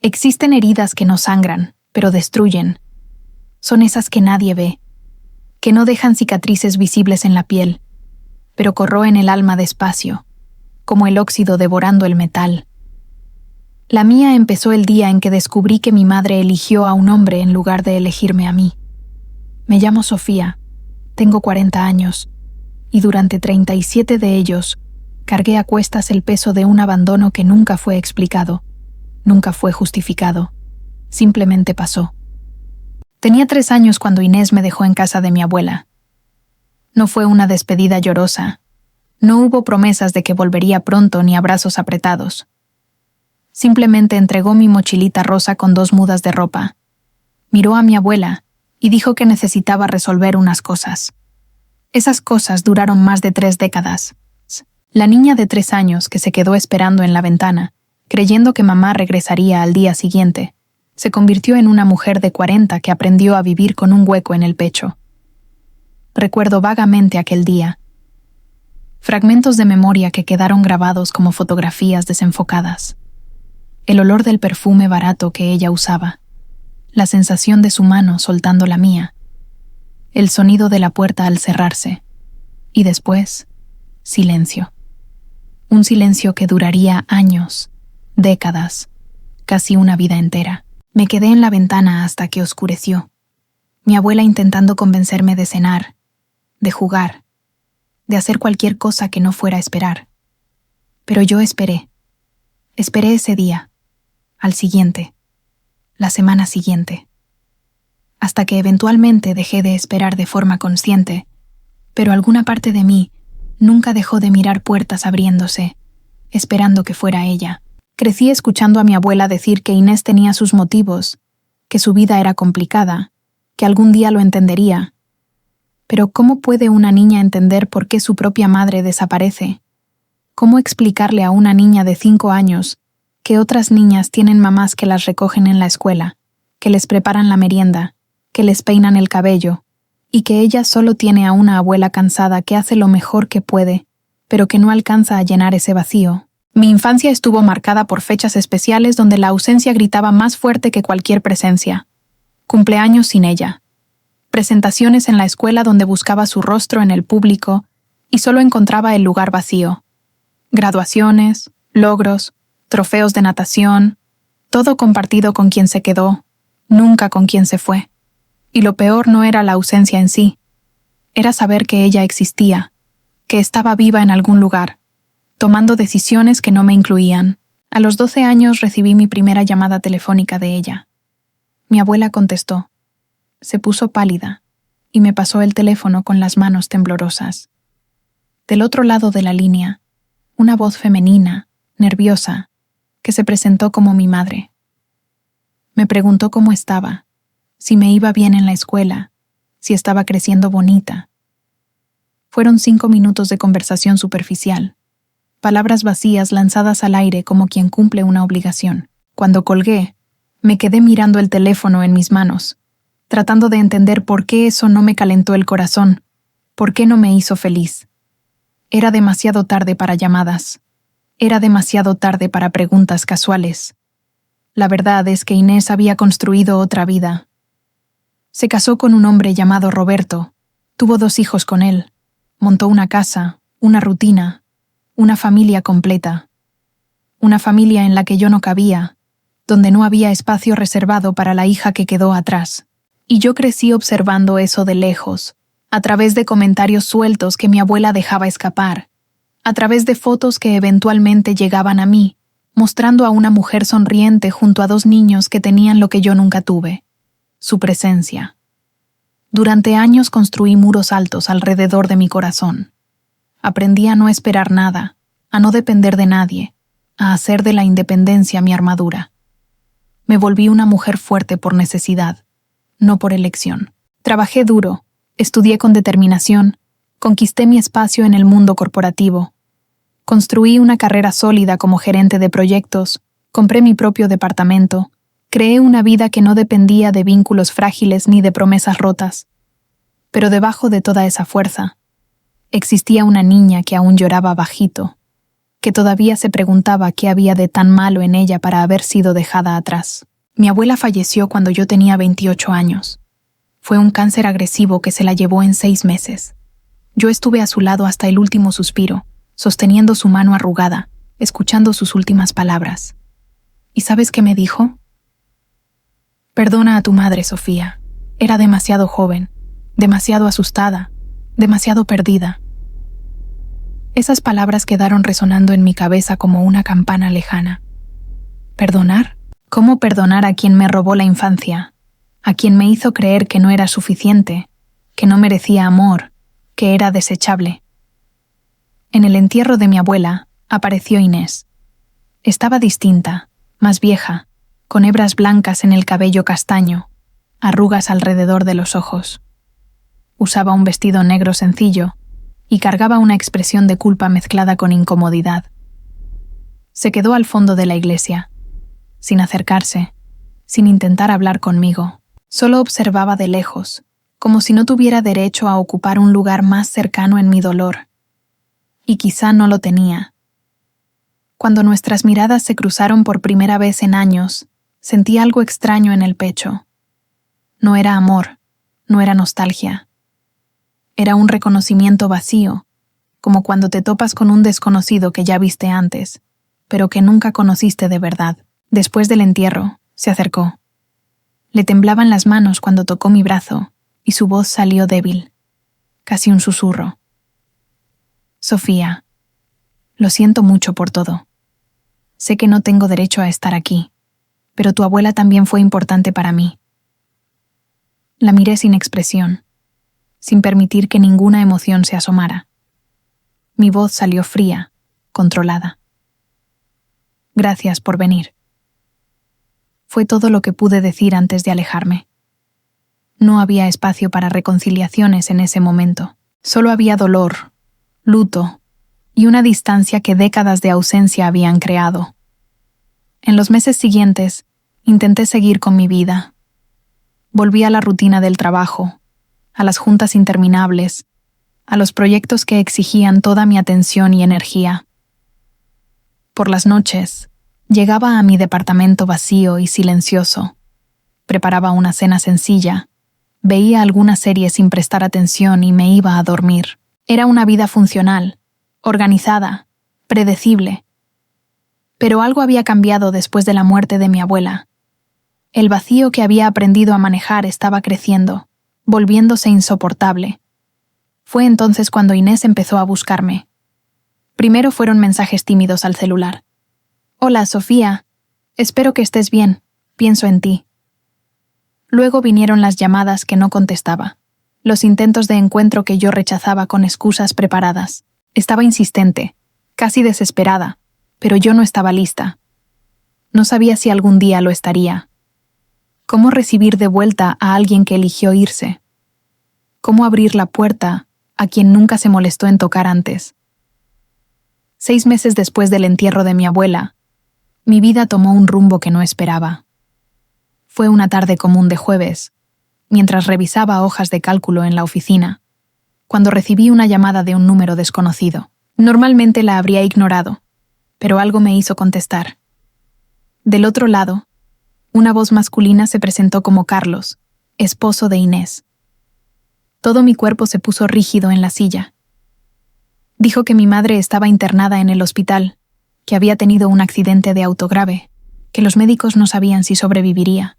Existen heridas que no sangran, pero destruyen. Son esas que nadie ve, que no dejan cicatrices visibles en la piel, pero corroen el alma despacio, como el óxido devorando el metal. La mía empezó el día en que descubrí que mi madre eligió a un hombre en lugar de elegirme a mí. Me llamo Sofía, tengo 40 años, y durante 37 de ellos cargué a cuestas el peso de un abandono que nunca fue explicado, nunca fue justificado, simplemente pasó. Tenía 3 años cuando Inés me dejó en casa de mi abuela. No fue una despedida llorosa, no hubo promesas de que volvería pronto ni abrazos apretados. Simplemente entregó mi mochilita rosa con 2 mudas de ropa. Miró a mi abuela y dijo que necesitaba resolver unas cosas. Esas cosas duraron más de 3 décadas. La niña de 3 años que se quedó esperando en la ventana, creyendo que mamá regresaría al día siguiente, se convirtió en una mujer de 40 que aprendió a vivir con un hueco en el pecho. Recuerdo vagamente aquel día. Fragmentos de memoria que quedaron grabados como fotografías desenfocadas. El olor del perfume barato que ella usaba, la sensación de su mano soltando la mía, el sonido de la puerta al cerrarse, y después, silencio. Un silencio que duraría años, décadas, casi una vida entera. Me quedé en la ventana hasta que oscureció, mi abuela intentando convencerme de cenar, de jugar, de hacer cualquier cosa que no fuera esperar. Pero yo esperé ese día, al siguiente, la semana siguiente, hasta que eventualmente dejé de esperar de forma consciente, pero alguna parte de mí nunca dejó de mirar puertas abriéndose, esperando que fuera ella. Crecí escuchando a mi abuela decir que Inés tenía sus motivos, que su vida era complicada, que algún día lo entendería. Pero ¿cómo puede una niña entender por qué su propia madre desaparece? ¿Cómo explicarle a una niña de 5 años que otras niñas tienen mamás que las recogen en la escuela, que les preparan la merienda, que les peinan el cabello, y que ella solo tiene a una abuela cansada que hace lo mejor que puede, pero que no alcanza a llenar ese vacío? Mi infancia estuvo marcada por fechas especiales donde la ausencia gritaba más fuerte que cualquier presencia. Cumpleaños sin ella. Presentaciones en la escuela donde buscaba su rostro en el público y solo encontraba el lugar vacío. Graduaciones, logros, trofeos de natación, todo compartido con quien se quedó, nunca con quien se fue. Y lo peor no era la ausencia en sí, era saber que ella existía, que estaba viva en algún lugar, tomando decisiones que no me incluían. A los 12 años recibí mi primera llamada telefónica de ella. Mi abuela contestó. Se puso pálida y me pasó el teléfono con las manos temblorosas. Del otro lado de la línea, una voz femenina, nerviosa, que se presentó como mi madre. Me preguntó cómo estaba, si me iba bien en la escuela, si estaba creciendo bonita. Fueron 5 minutos de conversación superficial, palabras vacías lanzadas al aire como quien cumple una obligación. Cuando colgué, me quedé mirando el teléfono en mis manos, tratando de entender por qué eso no me calentó el corazón, por qué no me hizo feliz. Era demasiado tarde para llamadas. Era demasiado tarde para preguntas casuales. La verdad es que Inés había construido otra vida. Se casó con un hombre llamado Roberto, tuvo 2 hijos con él, montó una casa, una rutina, una familia completa. Una familia en la que yo no cabía, donde no había espacio reservado para la hija que quedó atrás. Y yo crecí observando eso de lejos, a través de comentarios sueltos que mi abuela dejaba escapar, a través de fotos que eventualmente llegaban a mí, mostrando a una mujer sonriente junto a 2 niños que tenían lo que yo nunca tuve, su presencia. Durante años construí muros altos alrededor de mi corazón. Aprendí a no esperar nada, a no depender de nadie, a hacer de la independencia mi armadura. Me volví una mujer fuerte por necesidad, no por elección. Trabajé duro, estudié con determinación, conquisté mi espacio en el mundo corporativo. Construí una carrera sólida como gerente de proyectos, compré mi propio departamento, creé una vida que no dependía de vínculos frágiles ni de promesas rotas. Pero debajo de toda esa fuerza, existía una niña que aún lloraba bajito, que todavía se preguntaba qué había de tan malo en ella para haber sido dejada atrás. Mi abuela falleció cuando yo tenía 28 años. Fue un cáncer agresivo que se la llevó en 6 meses. Yo estuve a su lado hasta el último suspiro, sosteniendo su mano arrugada, escuchando sus últimas palabras. ¿Y sabes qué me dijo? Perdona a tu madre, Sofía. Era demasiado joven, demasiado asustada, demasiado perdida. Esas palabras quedaron resonando en mi cabeza como una campana lejana. ¿Perdonar? ¿Cómo perdonar a quien me robó la infancia? A quien me hizo creer que no era suficiente, que no merecía amor, que era desechable. En el entierro de mi abuela apareció Inés. Estaba distinta, más vieja, con hebras blancas en el cabello castaño, arrugas alrededor de los ojos. Usaba un vestido negro sencillo y cargaba una expresión de culpa mezclada con incomodidad. Se quedó al fondo de la iglesia, sin acercarse, sin intentar hablar conmigo. Solo observaba de lejos, como si no tuviera derecho a ocupar un lugar más cercano en mi dolor. Y quizá no lo tenía. Cuando nuestras miradas se cruzaron por primera vez en años, sentí algo extraño en el pecho. No era amor, no era nostalgia. Era un reconocimiento vacío, como cuando te topas con un desconocido que ya viste antes, pero que nunca conociste de verdad. Después del entierro, se acercó. Le temblaban las manos cuando tocó mi brazo, y su voz salió débil, casi un susurro. Sofía, lo siento mucho por todo. Sé que no tengo derecho a estar aquí, pero tu abuela también fue importante para mí. La miré sin expresión, sin permitir que ninguna emoción se asomara. Mi voz salió fría, controlada. Gracias por venir. Fue todo lo que pude decir antes de alejarme. No había espacio para reconciliaciones en ese momento. Solo había dolor, luto y una distancia que décadas de ausencia habían creado. En los meses siguientes, intenté seguir con mi vida. Volví a la rutina del trabajo, a las juntas interminables, a los proyectos que exigían toda mi atención y energía. Por las noches, llegaba a mi departamento vacío y silencioso. Preparaba una cena sencilla, veía alguna serie sin prestar atención y me iba a dormir. Era una vida funcional, organizada, predecible. Pero algo había cambiado después de la muerte de mi abuela. El vacío que había aprendido a manejar estaba creciendo, volviéndose insoportable. Fue entonces cuando Inés empezó a buscarme. Primero fueron mensajes tímidos al celular. Hola, Sofía. Espero que estés bien. Pienso en ti. Luego vinieron las llamadas que no contestaba, los intentos de encuentro que yo rechazaba con excusas preparadas. Estaba insistente, casi desesperada, pero yo no estaba lista. No sabía si algún día lo estaría. ¿Cómo recibir de vuelta a alguien que eligió irse? ¿Cómo abrir la puerta a quien nunca se molestó en tocar antes? 6 meses después del entierro de mi abuela, mi vida tomó un rumbo que no esperaba. Fue una tarde común de jueves, mientras revisaba hojas de cálculo en la oficina, cuando recibí una llamada de un número desconocido. Normalmente la habría ignorado, pero algo me hizo contestar. Del otro lado, una voz masculina se presentó como Carlos, esposo de Inés. Todo mi cuerpo se puso rígido en la silla. Dijo que mi madre estaba internada en el hospital, que había tenido un accidente de auto grave, que los médicos no sabían si sobreviviría.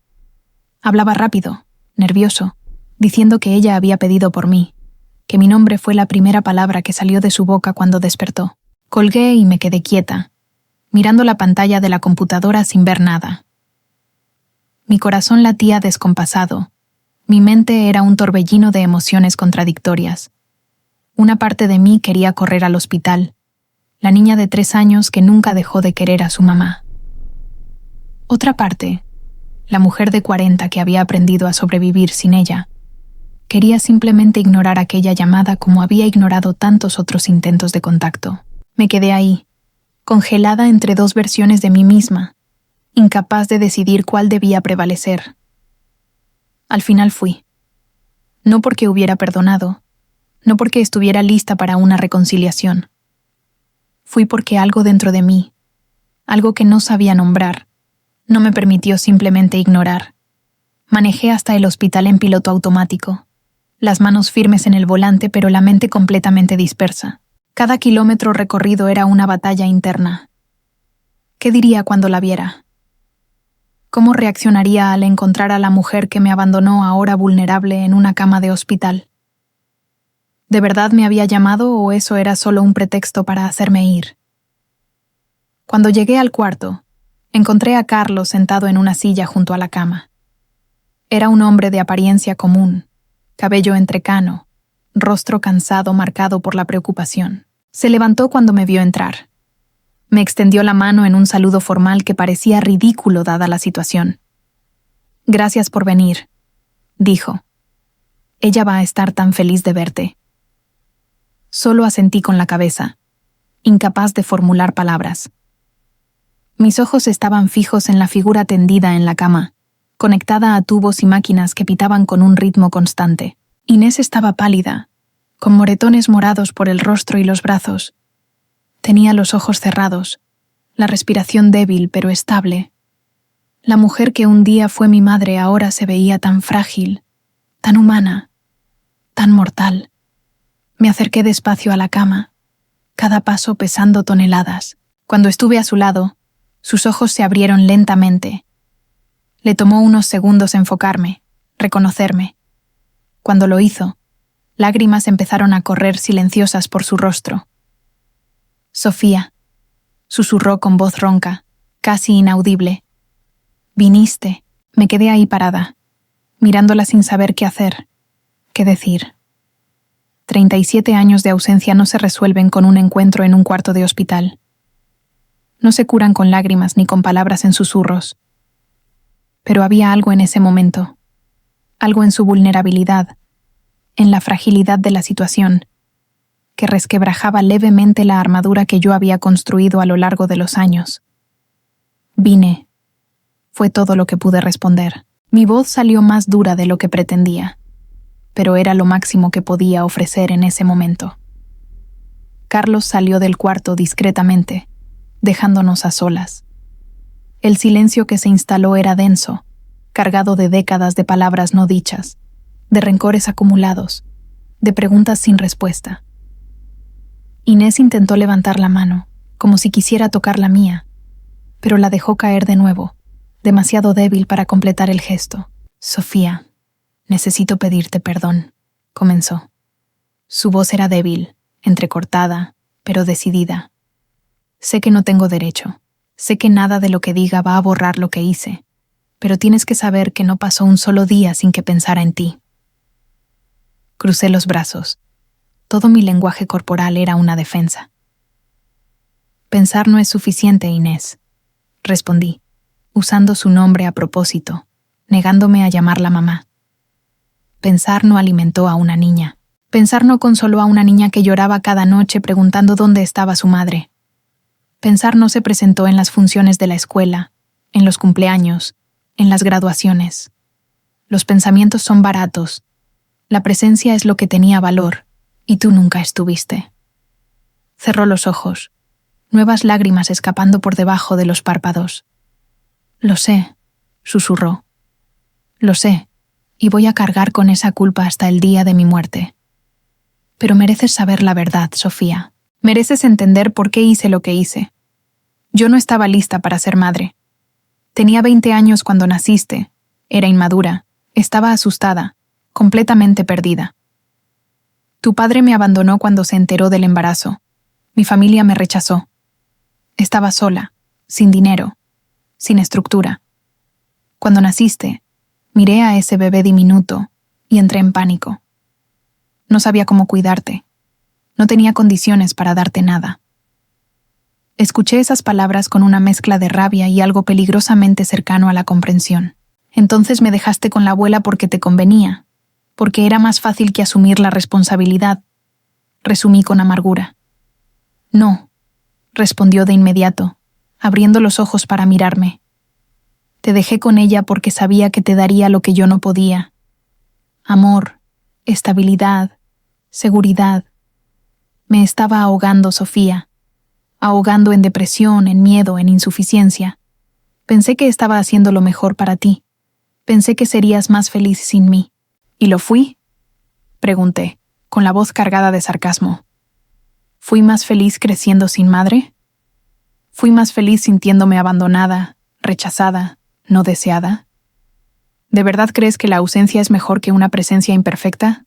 Hablaba rápido, nervioso, diciendo que ella había pedido por mí, que mi nombre fue la primera palabra que salió de su boca cuando despertó. Colgué y me quedé quieta, mirando la pantalla de la computadora sin ver nada. Mi corazón latía descompasado. Mi mente era un torbellino de emociones contradictorias. Una parte de mí quería correr al hospital, la niña de 3 años que nunca dejó de querer a su mamá. Otra parte, la mujer de 40 que había aprendido a sobrevivir sin ella, quería simplemente ignorar aquella llamada como había ignorado tantos otros intentos de contacto. Me quedé ahí, congelada entre 2 versiones de mí misma, incapaz de decidir cuál debía prevalecer. Al final fui. No porque hubiera perdonado, no porque estuviera lista para una reconciliación. Fui porque algo dentro de mí, algo que no sabía nombrar, no me permitió simplemente ignorar. Manejé hasta el hospital en piloto automático, las manos firmes en el volante pero la mente completamente dispersa. Cada kilómetro recorrido era una batalla interna. ¿Qué diría cuando la viera? ¿Cómo reaccionaría al encontrar a la mujer que me abandonó ahora vulnerable en una cama de hospital? ¿De verdad me había llamado o eso era solo un pretexto para hacerme ir? Cuando llegué al cuarto, encontré a Carlos sentado en una silla junto a la cama. Era un hombre de apariencia común, cabello entrecano, rostro cansado marcado por la preocupación. Se levantó cuando me vio entrar. Me extendió la mano en un saludo formal que parecía ridículo dada la situación. «Gracias por venir», dijo. «Ella va a estar tan feliz de verte». Solo asentí con la cabeza, incapaz de formular palabras. Mis ojos estaban fijos en la figura tendida en la cama, conectada a tubos y máquinas que pitaban con un ritmo constante. Inés estaba pálida, con moretones morados por el rostro y los brazos. Tenía los ojos cerrados, la respiración débil pero estable. La mujer que un día fue mi madre ahora se veía tan frágil, tan humana, tan mortal. Me acerqué despacio a la cama, cada paso pesando toneladas. Cuando estuve a su lado, sus ojos se abrieron lentamente. Le tomó unos segundos enfocarme, reconocerme. Cuando lo hizo, lágrimas empezaron a correr silenciosas por su rostro. «Sofía», susurró con voz ronca, casi inaudible. «Viniste». Me quedé ahí parada, mirándola sin saber qué hacer, qué decir. 37 años de ausencia no se resuelven con un encuentro en un cuarto de hospital. No se curan con lágrimas ni con palabras en susurros. Pero había algo en ese momento, algo en su vulnerabilidad, en la fragilidad de la situación, que resquebrajaba levemente la armadura que yo había construido a lo largo de los años. «Vine», fue todo lo que pude responder. Mi voz salió más dura de lo que pretendía, pero era lo máximo que podía ofrecer en ese momento. Carlos salió del cuarto discretamente, dejándonos a solas. El silencio que se instaló era denso, cargado de décadas de palabras no dichas, de rencores acumulados, de preguntas sin respuesta. Inés intentó levantar la mano, como si quisiera tocar la mía, pero la dejó caer de nuevo, demasiado débil para completar el gesto. «Sofía, necesito pedirte perdón», comenzó. Su voz era débil, entrecortada, pero decidida. «Sé que no tengo derecho. Sé que nada de lo que diga va a borrar lo que hice, pero tienes que saber que no pasó un solo día sin que pensara en ti». Crucé los brazos. Todo mi lenguaje corporal era una defensa. «Pensar no es suficiente, Inés», respondí, usando su nombre a propósito, negándome a llamarla mamá. Pensar no alimentó a una niña. Pensar no consoló a una niña que lloraba cada noche preguntando dónde estaba su madre. Pensar no se presentó en las funciones de la escuela, en los cumpleaños, en las graduaciones. Los pensamientos son baratos. La presencia es lo que tenía valor, y tú nunca estuviste. Cerró los ojos, nuevas lágrimas escapando por debajo de los párpados. «Lo sé», susurró. «Lo sé, y voy a cargar con esa culpa hasta el día de mi muerte. Pero mereces saber la verdad, Sofía. Mereces entender por qué hice lo que hice. Yo no estaba lista para ser madre. Tenía 20 años cuando naciste, era inmadura, estaba asustada, completamente perdida. Tu padre me abandonó cuando se enteró del embarazo. Mi familia me rechazó. Estaba sola, sin dinero, sin estructura. Cuando naciste, miré a ese bebé diminuto y entré en pánico. No sabía cómo cuidarte. No tenía condiciones para darte nada». Escuché esas palabras con una mezcla de rabia y algo peligrosamente cercano a la comprensión. «Entonces me dejaste con la abuela porque te convenía, porque era más fácil que asumir la responsabilidad», resumí con amargura. «No», respondió de inmediato, abriendo los ojos para mirarme. «Te dejé con ella porque sabía que te daría lo que yo no podía. Amor, estabilidad, seguridad. Me estaba ahogando, Sofía. ahogando en depresión, en miedo, en insuficiencia. Pensé que estaba haciendo lo mejor para ti. Pensé que serías más feliz sin mí. ¿Y lo fui?, pregunté, con la voz cargada de sarcasmo. ¿Fui más feliz creciendo sin madre? ¿Fui más feliz sintiéndome abandonada, rechazada, no deseada? ¿De verdad crees que la ausencia es mejor que una presencia imperfecta?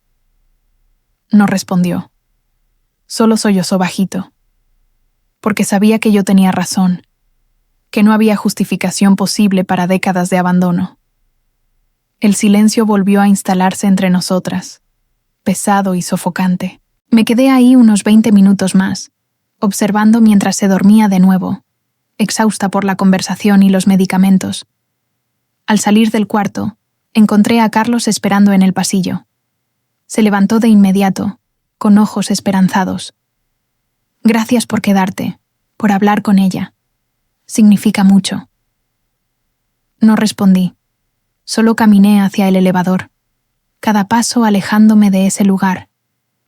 No respondió. Solo sollozó bajito. Porque sabía que yo tenía razón, que no había justificación posible para décadas de abandono. El silencio volvió a instalarse entre nosotras, pesado y sofocante. Me quedé ahí unos 20 minutos más, observando mientras se dormía de nuevo, exhausta por la conversación y los medicamentos. Al salir del cuarto, encontré a Carlos esperando en el pasillo. Se levantó de inmediato, con ojos esperanzados. Gracias por quedarte, por hablar con ella. Significa mucho. No respondí. Solo caminé hacia el elevador, cada paso alejándome de ese lugar,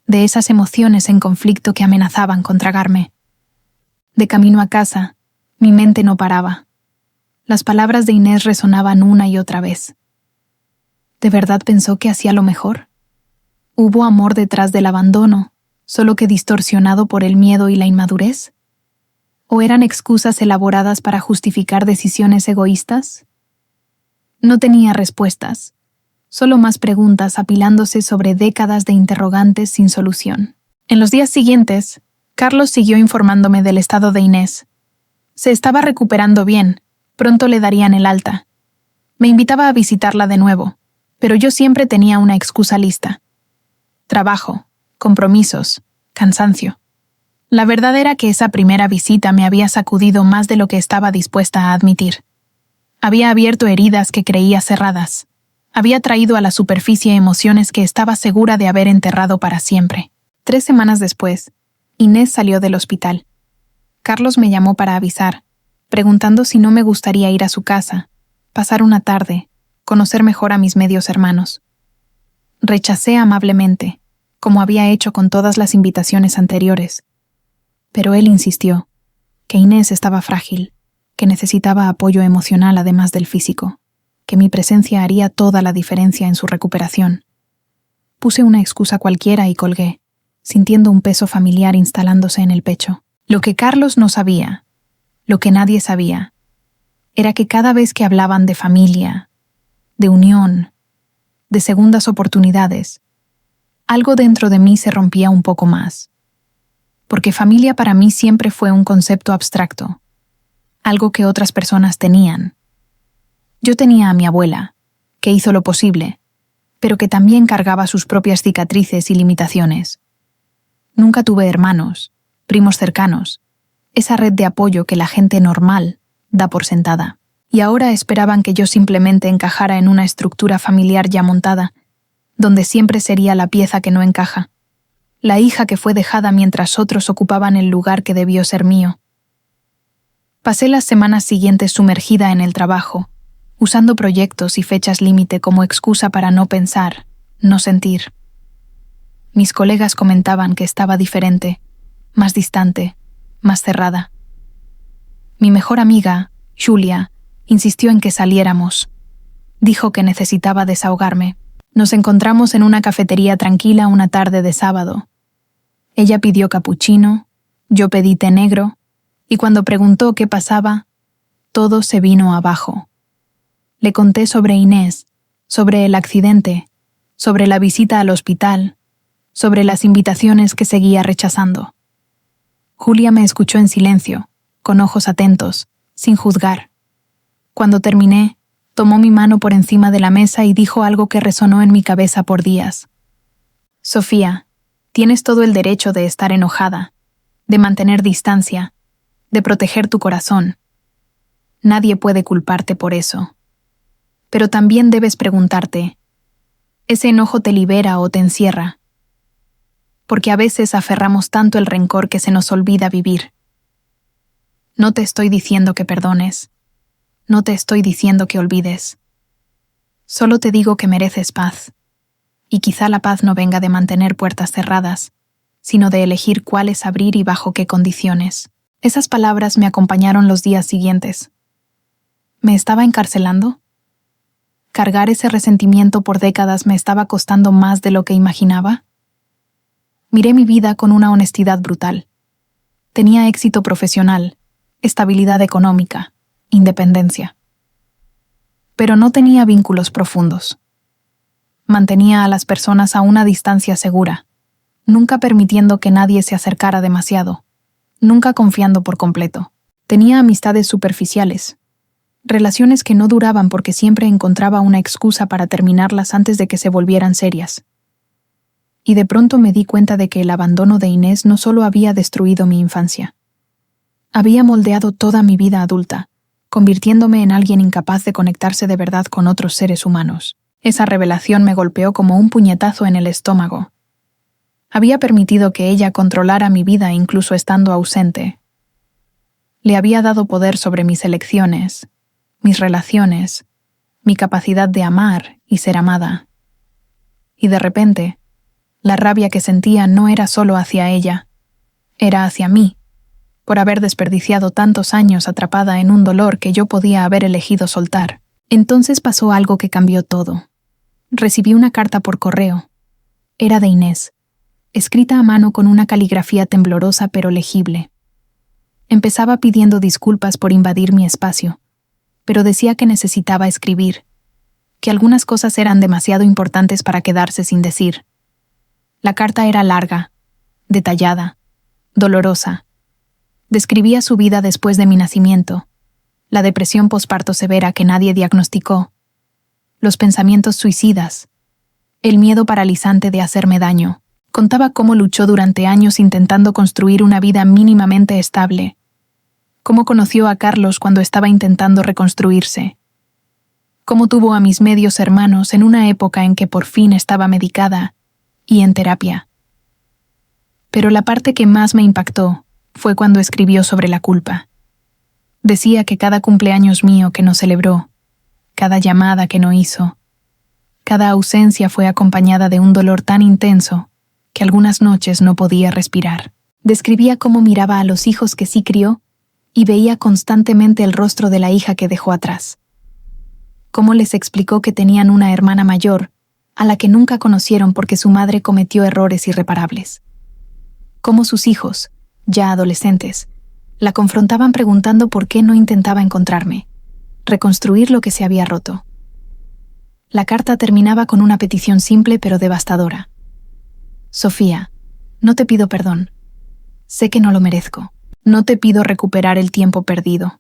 de esas emociones en conflicto que amenazaban con tragarme. De camino a casa, mi mente no paraba. Las palabras de Inés resonaban una y otra vez. ¿De verdad pensó que hacía lo mejor? ¿Hubo amor detrás del abandono, solo que distorsionado por el miedo y la inmadurez? ¿O eran excusas elaboradas para justificar decisiones egoístas? No tenía respuestas, solo más preguntas apilándose sobre décadas de interrogantes sin solución. En los días siguientes, Carlos siguió informándome del estado de Inés. Se estaba recuperando bien, pronto le darían el alta. Me invitaba a visitarla de nuevo, pero yo siempre tenía una excusa lista. Trabajo, compromisos, cansancio. La verdad era que esa primera visita me había sacudido más de lo que estaba dispuesta a admitir. Había abierto heridas que creía cerradas. Había traído a la superficie emociones que estaba segura de haber enterrado para siempre. 3 semanas después, Inés salió del hospital. Carlos me llamó para avisar, preguntando si no me gustaría ir a su casa, pasar una tarde, conocer mejor a mis medios hermanos. Rechacé amablemente, como había hecho con todas las invitaciones anteriores. Pero él insistió, que Inés estaba frágil, que necesitaba apoyo emocional además del físico, que mi presencia haría toda la diferencia en su recuperación. Puse una excusa cualquiera y colgué, sintiendo un peso familiar instalándose en el pecho. Lo que Carlos no sabía, lo que nadie sabía, era que cada vez que hablaban de familia, de unión, de segundas oportunidades, algo dentro de mí se rompía un poco más. Porque familia para mí siempre fue un concepto abstracto, algo que otras personas tenían. Yo tenía a mi abuela, que hizo lo posible, pero que también cargaba sus propias cicatrices y limitaciones. Nunca tuve hermanos, primos cercanos, esa red de apoyo que la gente normal da por sentada. Y ahora esperaban que yo simplemente encajara en una estructura familiar ya montada, donde siempre sería la pieza que no encaja, la hija que fue dejada mientras otros ocupaban el lugar que debió ser mío. Pasé las semanas siguientes sumergida en el trabajo, usando proyectos y fechas límite como excusa para no pensar, no sentir. Mis colegas comentaban que estaba diferente, más distante, más cerrada. Mi mejor amiga, Julia, insistió en que saliéramos. Dijo que necesitaba desahogarme. Nos encontramos en una cafetería tranquila una tarde de sábado. Ella pidió capuchino, yo pedí té negro, y cuando preguntó qué pasaba, todo se vino abajo. Le conté sobre Inés, sobre el accidente, sobre la visita al hospital, sobre las invitaciones que seguía rechazando. Julia me escuchó en silencio, con ojos atentos, sin juzgar. Cuando terminé, tomó mi mano por encima de la mesa y dijo algo que resonó en mi cabeza por días. Sofía, tienes todo el derecho de estar enojada, de mantener distancia, de proteger tu corazón. Nadie puede culparte por eso. Pero también debes preguntarte, ¿ese enojo te libera o te encierra? Porque a veces aferramos tanto el rencor que se nos olvida vivir. No te estoy diciendo que perdones. No te estoy diciendo que olvides. Solo te digo que mereces paz. Y quizá la paz no venga de mantener puertas cerradas, sino de elegir cuáles abrir y bajo qué condiciones. Esas palabras me acompañaron los días siguientes. ¿Me estaba encarcelando? ¿Cargar ese resentimiento por décadas me estaba costando más de lo que imaginaba? Miré mi vida con una honestidad brutal. Tenía éxito profesional, estabilidad económica, independencia. Pero no tenía vínculos profundos. Mantenía a las personas a una distancia segura, nunca permitiendo que nadie se acercara demasiado, nunca confiando por completo. Tenía amistades superficiales, relaciones que no duraban porque siempre encontraba una excusa para terminarlas antes de que se volvieran serias. Y de pronto me di cuenta de que el abandono de Inés no solo había destruido mi infancia. Había moldeado toda mi vida adulta, convirtiéndome en alguien incapaz de conectarse de verdad con otros seres humanos. Esa revelación me golpeó como un puñetazo en el estómago. Había permitido que ella controlara mi vida incluso estando ausente. Le había dado poder sobre mis elecciones, mis relaciones, mi capacidad de amar y ser amada. Y de repente, la rabia que sentía no era solo hacia ella, era hacia mí, por haber desperdiciado tantos años atrapada en un dolor que yo podía haber elegido soltar. Entonces pasó algo que cambió todo. Recibí una carta por correo. Era de Inés, escrita a mano con una caligrafía temblorosa pero legible. Empezaba pidiendo disculpas por invadir mi espacio, pero decía que necesitaba escribir, que algunas cosas eran demasiado importantes para quedarse sin decir. La carta era larga, detallada, dolorosa. Describía su vida después de mi nacimiento, la depresión posparto severa que nadie diagnosticó, los pensamientos suicidas, el miedo paralizante de hacerme daño. Contaba cómo luchó durante años intentando construir una vida mínimamente estable, cómo conoció a Carlos cuando estaba intentando reconstruirse, cómo tuvo a mis medios hermanos en una época en que por fin estaba medicada y en terapia. Pero la parte que más me impactó fue cuando escribió sobre la culpa. Decía que cada cumpleaños mío que no celebró, cada llamada que no hizo, cada ausencia fue acompañada de un dolor tan intenso que algunas noches no podía respirar. Describía cómo miraba a los hijos que sí crió y veía constantemente el rostro de la hija que dejó atrás. Cómo les explicó que tenían una hermana mayor, a la que nunca conocieron porque su madre cometió errores irreparables. Cómo sus hijos, ya adolescentes, la confrontaban preguntando por qué no intentaba encontrarme, reconstruir lo que se había roto. La carta terminaba con una petición simple pero devastadora. Sofía, no te pido perdón. Sé que no lo merezco. No te pido recuperar el tiempo perdido,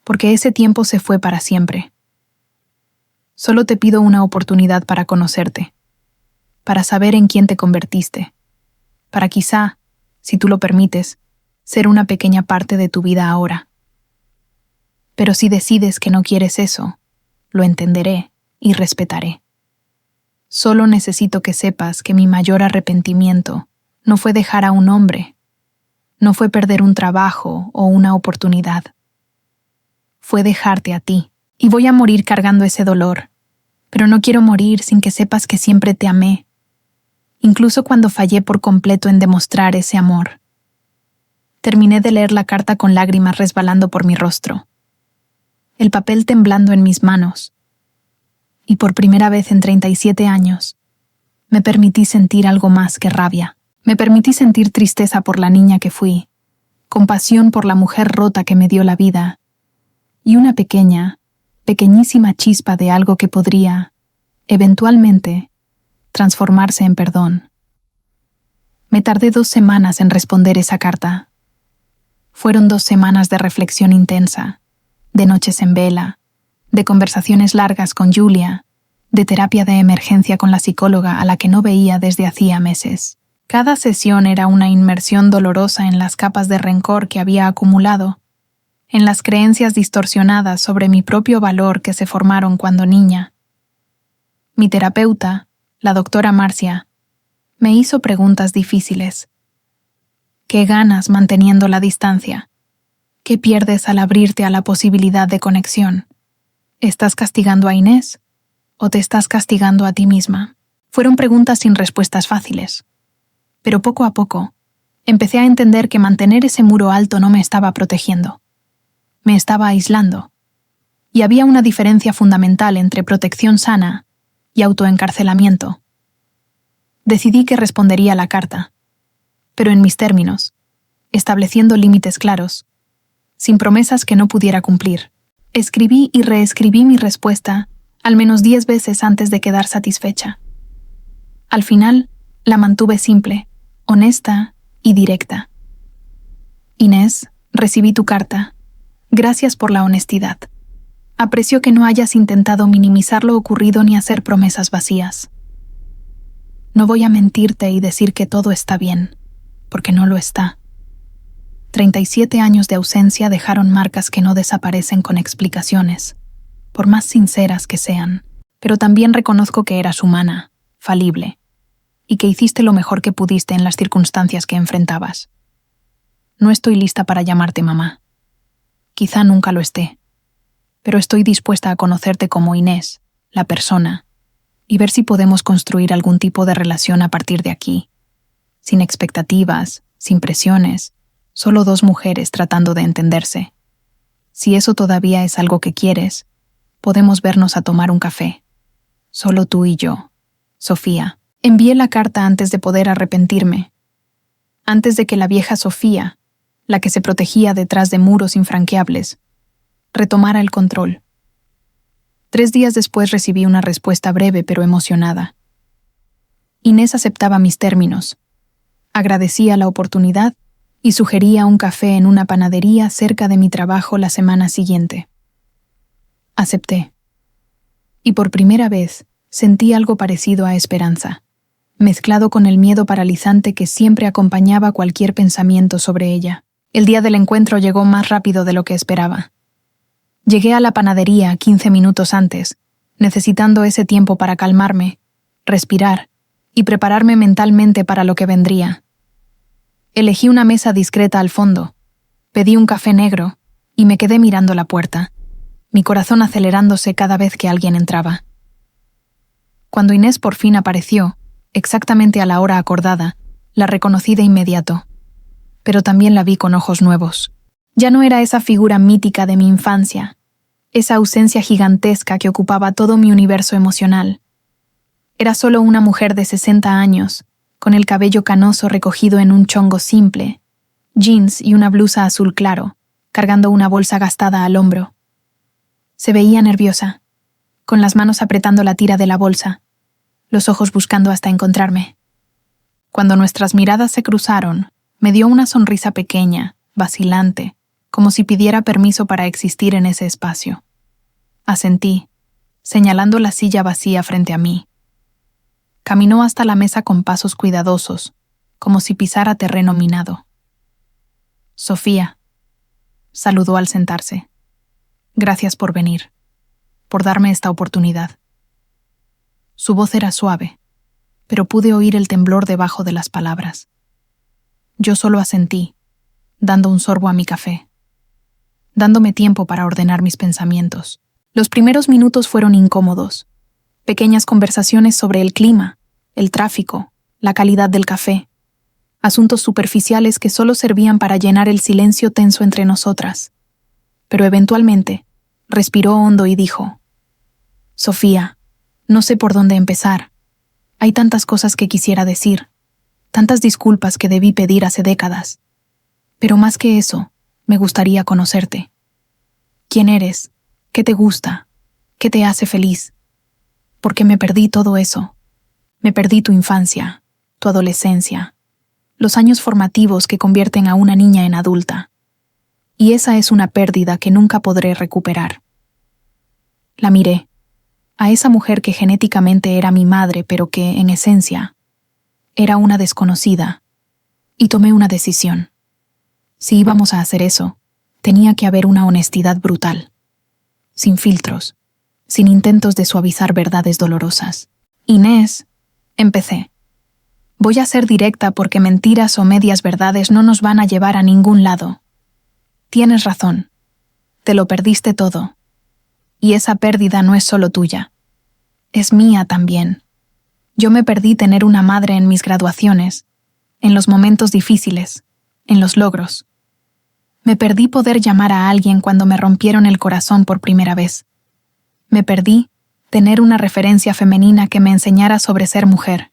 porque ese tiempo se fue para siempre. Solo te pido una oportunidad para conocerte, para saber en quién te convertiste, para quizá, si tú lo permites, ser una pequeña parte de tu vida ahora. Pero si decides que no quieres eso, lo entenderé y respetaré. Solo necesito que sepas que mi mayor arrepentimiento no fue dejar a un hombre, no fue perder un trabajo o una oportunidad. Fue dejarte a ti, y voy a morir cargando ese dolor, pero no quiero morir sin que sepas que siempre te amé, incluso cuando fallé por completo en demostrar ese amor. Terminé de leer la carta con lágrimas resbalando por mi rostro, el papel temblando en mis manos, y por primera vez en 37 años, me permití sentir algo más que rabia. Me permití sentir tristeza por la niña que fui, compasión por la mujer rota que me dio la vida, y una pequeñísima chispa de algo que podría, eventualmente, transformarse en perdón. Me tardé 2 semanas en responder esa carta. Fueron 2 semanas de reflexión intensa, de noches en vela, de conversaciones largas con Julia, de terapia de emergencia con la psicóloga a la que no veía desde hacía meses. Cada sesión era una inmersión dolorosa en las capas de rencor que había acumulado, en las creencias distorsionadas sobre mi propio valor que se formaron cuando niña. Mi terapeuta, la doctora Marcia, me hizo preguntas difíciles. ¿Qué ganas manteniendo la distancia? ¿Qué pierdes al abrirte a la posibilidad de conexión? ¿Estás castigando a Inés o te estás castigando a ti misma? Fueron preguntas sin respuestas fáciles. Pero poco a poco, Empecé a entender que mantener ese muro alto no me estaba protegiendo. Me estaba aislando. Y había una diferencia fundamental entre protección sana y autoencarcelamiento. Decidí que respondería la carta, pero en mis términos, estableciendo límites claros, sin promesas que no pudiera cumplir. Escribí y reescribí mi respuesta al menos 10 veces antes de quedar satisfecha. Al final, la mantuve simple, honesta y directa. Inés, recibí tu carta. Gracias por la honestidad. Aprecio que no hayas intentado minimizar lo ocurrido ni hacer promesas vacías. No voy a mentirte y decir que todo está bien, porque no lo está. 37 años de ausencia dejaron marcas que no desaparecen con explicaciones, por más sinceras que sean, pero también reconozco que eras humana, falible, y que hiciste lo mejor que pudiste en las circunstancias que enfrentabas. No estoy lista para llamarte mamá. Quizá nunca lo esté, pero estoy dispuesta a conocerte como Inés, la persona, y ver si podemos construir algún tipo de relación a partir de aquí, sin expectativas, sin presiones, solo dos mujeres tratando de entenderse. Si eso todavía es algo que quieres, podemos vernos a tomar un café. Solo tú y yo. Sofía. Envié la carta antes de poder arrepentirme. Antes de que la vieja Sofía, la que se protegía detrás de muros infranqueables, retomara el control. 3 días después recibí una respuesta breve pero emocionada. Inés aceptaba mis términos. Agradecía la oportunidad y sugería un café en una panadería cerca de mi trabajo la semana siguiente. Acepté. Y por primera vez sentí algo parecido a esperanza, mezclado con el miedo paralizante que siempre acompañaba cualquier pensamiento sobre ella. El día del encuentro llegó más rápido de lo que esperaba. Llegué a la panadería 15 minutos antes, necesitando ese tiempo para calmarme, respirar y prepararme mentalmente para lo que vendría. Elegí una mesa discreta al fondo, pedí un café negro y me quedé mirando la puerta, mi corazón acelerándose cada vez que alguien entraba. Cuando Inés por fin apareció, exactamente a la hora acordada, la reconocí de inmediato, pero también la vi con ojos nuevos. Ya no era esa figura mítica de mi infancia, esa ausencia gigantesca que ocupaba todo mi universo emocional. Era solo una mujer de 60 años, con el cabello canoso recogido en un chongo simple, jeans y una blusa azul claro, cargando una bolsa gastada al hombro. Se veía nerviosa, con las manos apretando la tira de la bolsa, los ojos buscando hasta encontrarme. Cuando nuestras miradas se cruzaron, me dio una sonrisa pequeña, vacilante, como si pidiera permiso para existir en ese espacio. Asentí, señalando la silla vacía frente a mí. Caminó hasta la mesa con pasos cuidadosos, como si pisara terreno minado. Sofía, saludó al sentarse. Gracias por venir, por darme esta oportunidad. Su voz era suave, pero pude oír el temblor debajo de las palabras. Yo solo asentí, dando un sorbo a mi café, dándome tiempo para ordenar mis pensamientos. Los primeros minutos fueron incómodos. Pequeñas conversaciones sobre el clima, el tráfico, la calidad del café. Asuntos superficiales que solo servían para llenar el silencio tenso entre nosotras. Pero eventualmente, respiró hondo y dijo: Sofía, no sé por dónde empezar. Hay tantas cosas que quisiera decir, tantas disculpas que debí pedir hace décadas. Pero más que eso, me gustaría conocerte. ¿Quién eres? ¿Qué te gusta? ¿Qué te hace feliz? Porque me perdí todo eso. Me perdí tu infancia, tu adolescencia, los años formativos que convierten a una niña en adulta. Y esa es una pérdida que nunca podré recuperar. La miré, a esa mujer que genéticamente era mi madre, pero que, en esencia, era una desconocida, y tomé una decisión. Si íbamos a hacer eso, tenía que haber una honestidad brutal. Sin filtros, sin intentos de suavizar verdades dolorosas. Inés, empecé. Voy a ser directa porque mentiras o medias verdades no nos van a llevar a ningún lado. Tienes razón. Te lo perdiste todo. Y esa pérdida no es solo tuya. Es mía también. Yo me perdí tener una madre en mis graduaciones, en los momentos difíciles, en los logros. Me perdí poder llamar a alguien cuando me rompieron el corazón por primera vez. Me perdí tener una referencia femenina que me enseñara sobre ser mujer,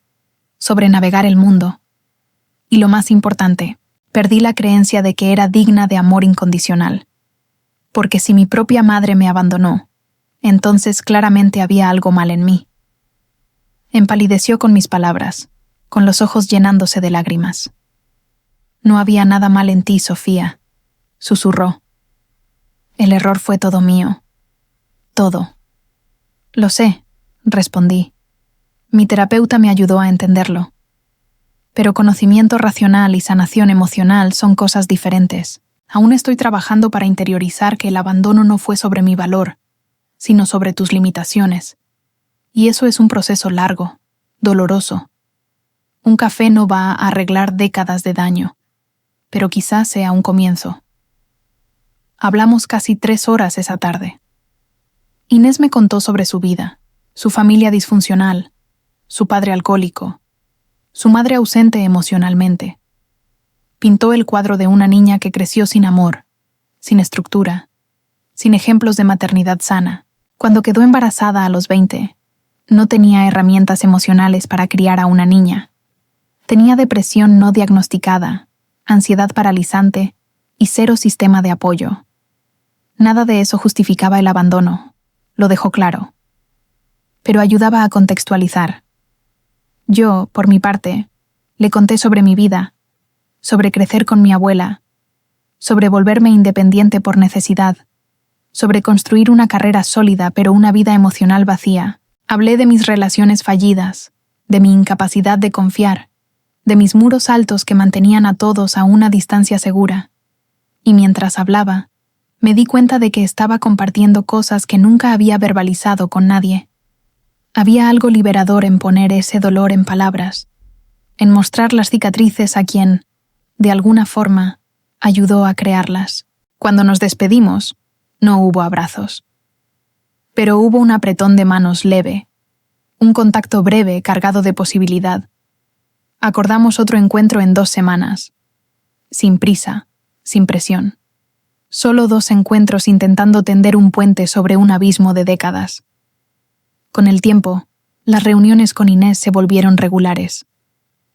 sobre navegar el mundo. Y lo más importante, perdí la creencia de que era digna de amor incondicional. Porque si mi propia madre me abandonó, entonces claramente había algo mal en mí. Empalideció con mis palabras, con los ojos llenándose de lágrimas. No había nada mal en ti, Sofía, susurró. El error fue todo mío. Todo. Lo sé, respondí. Mi terapeuta me ayudó a entenderlo. Pero conocimiento racional y sanación emocional son cosas diferentes. Aún estoy trabajando para interiorizar que el abandono no fue sobre mi valor, sino sobre tus limitaciones. Y eso es un proceso largo, doloroso. Un café no va a arreglar décadas de daño, pero quizás sea un comienzo. Hablamos casi 3 horas esa tarde. Inés me contó sobre su vida, su familia disfuncional, su padre alcohólico, su madre ausente emocionalmente. Pintó el cuadro de una niña que creció sin amor, sin estructura, sin ejemplos de maternidad sana. Cuando quedó embarazada a los 20, no tenía herramientas emocionales para criar a una niña. Tenía depresión no diagnosticada, ansiedad paralizante y 0 sistema de apoyo. Nada de eso justificaba el abandono, lo dejó claro. Pero ayudaba a contextualizar. Yo, por mi parte, le conté sobre mi vida, sobre crecer con mi abuela, sobre volverme independiente por necesidad, sobre construir una carrera sólida pero una vida emocional vacía. Hablé de mis relaciones fallidas, de mi incapacidad de confiar, de mis muros altos que mantenían a todos a una distancia segura. Y mientras hablaba, me di cuenta de que estaba compartiendo cosas que nunca había verbalizado con nadie. Había algo liberador en poner ese dolor en palabras, en mostrar las cicatrices a quien, de alguna forma, ayudó a crearlas. Cuando nos despedimos, no hubo abrazos. Pero hubo un apretón de manos leve, un contacto breve cargado de posibilidad. Acordamos otro encuentro en 2 semanas. Sin prisa, sin presión. Solo 2 encuentros intentando tender un puente sobre un abismo de décadas. Con el tiempo, las reuniones con Inés se volvieron regulares.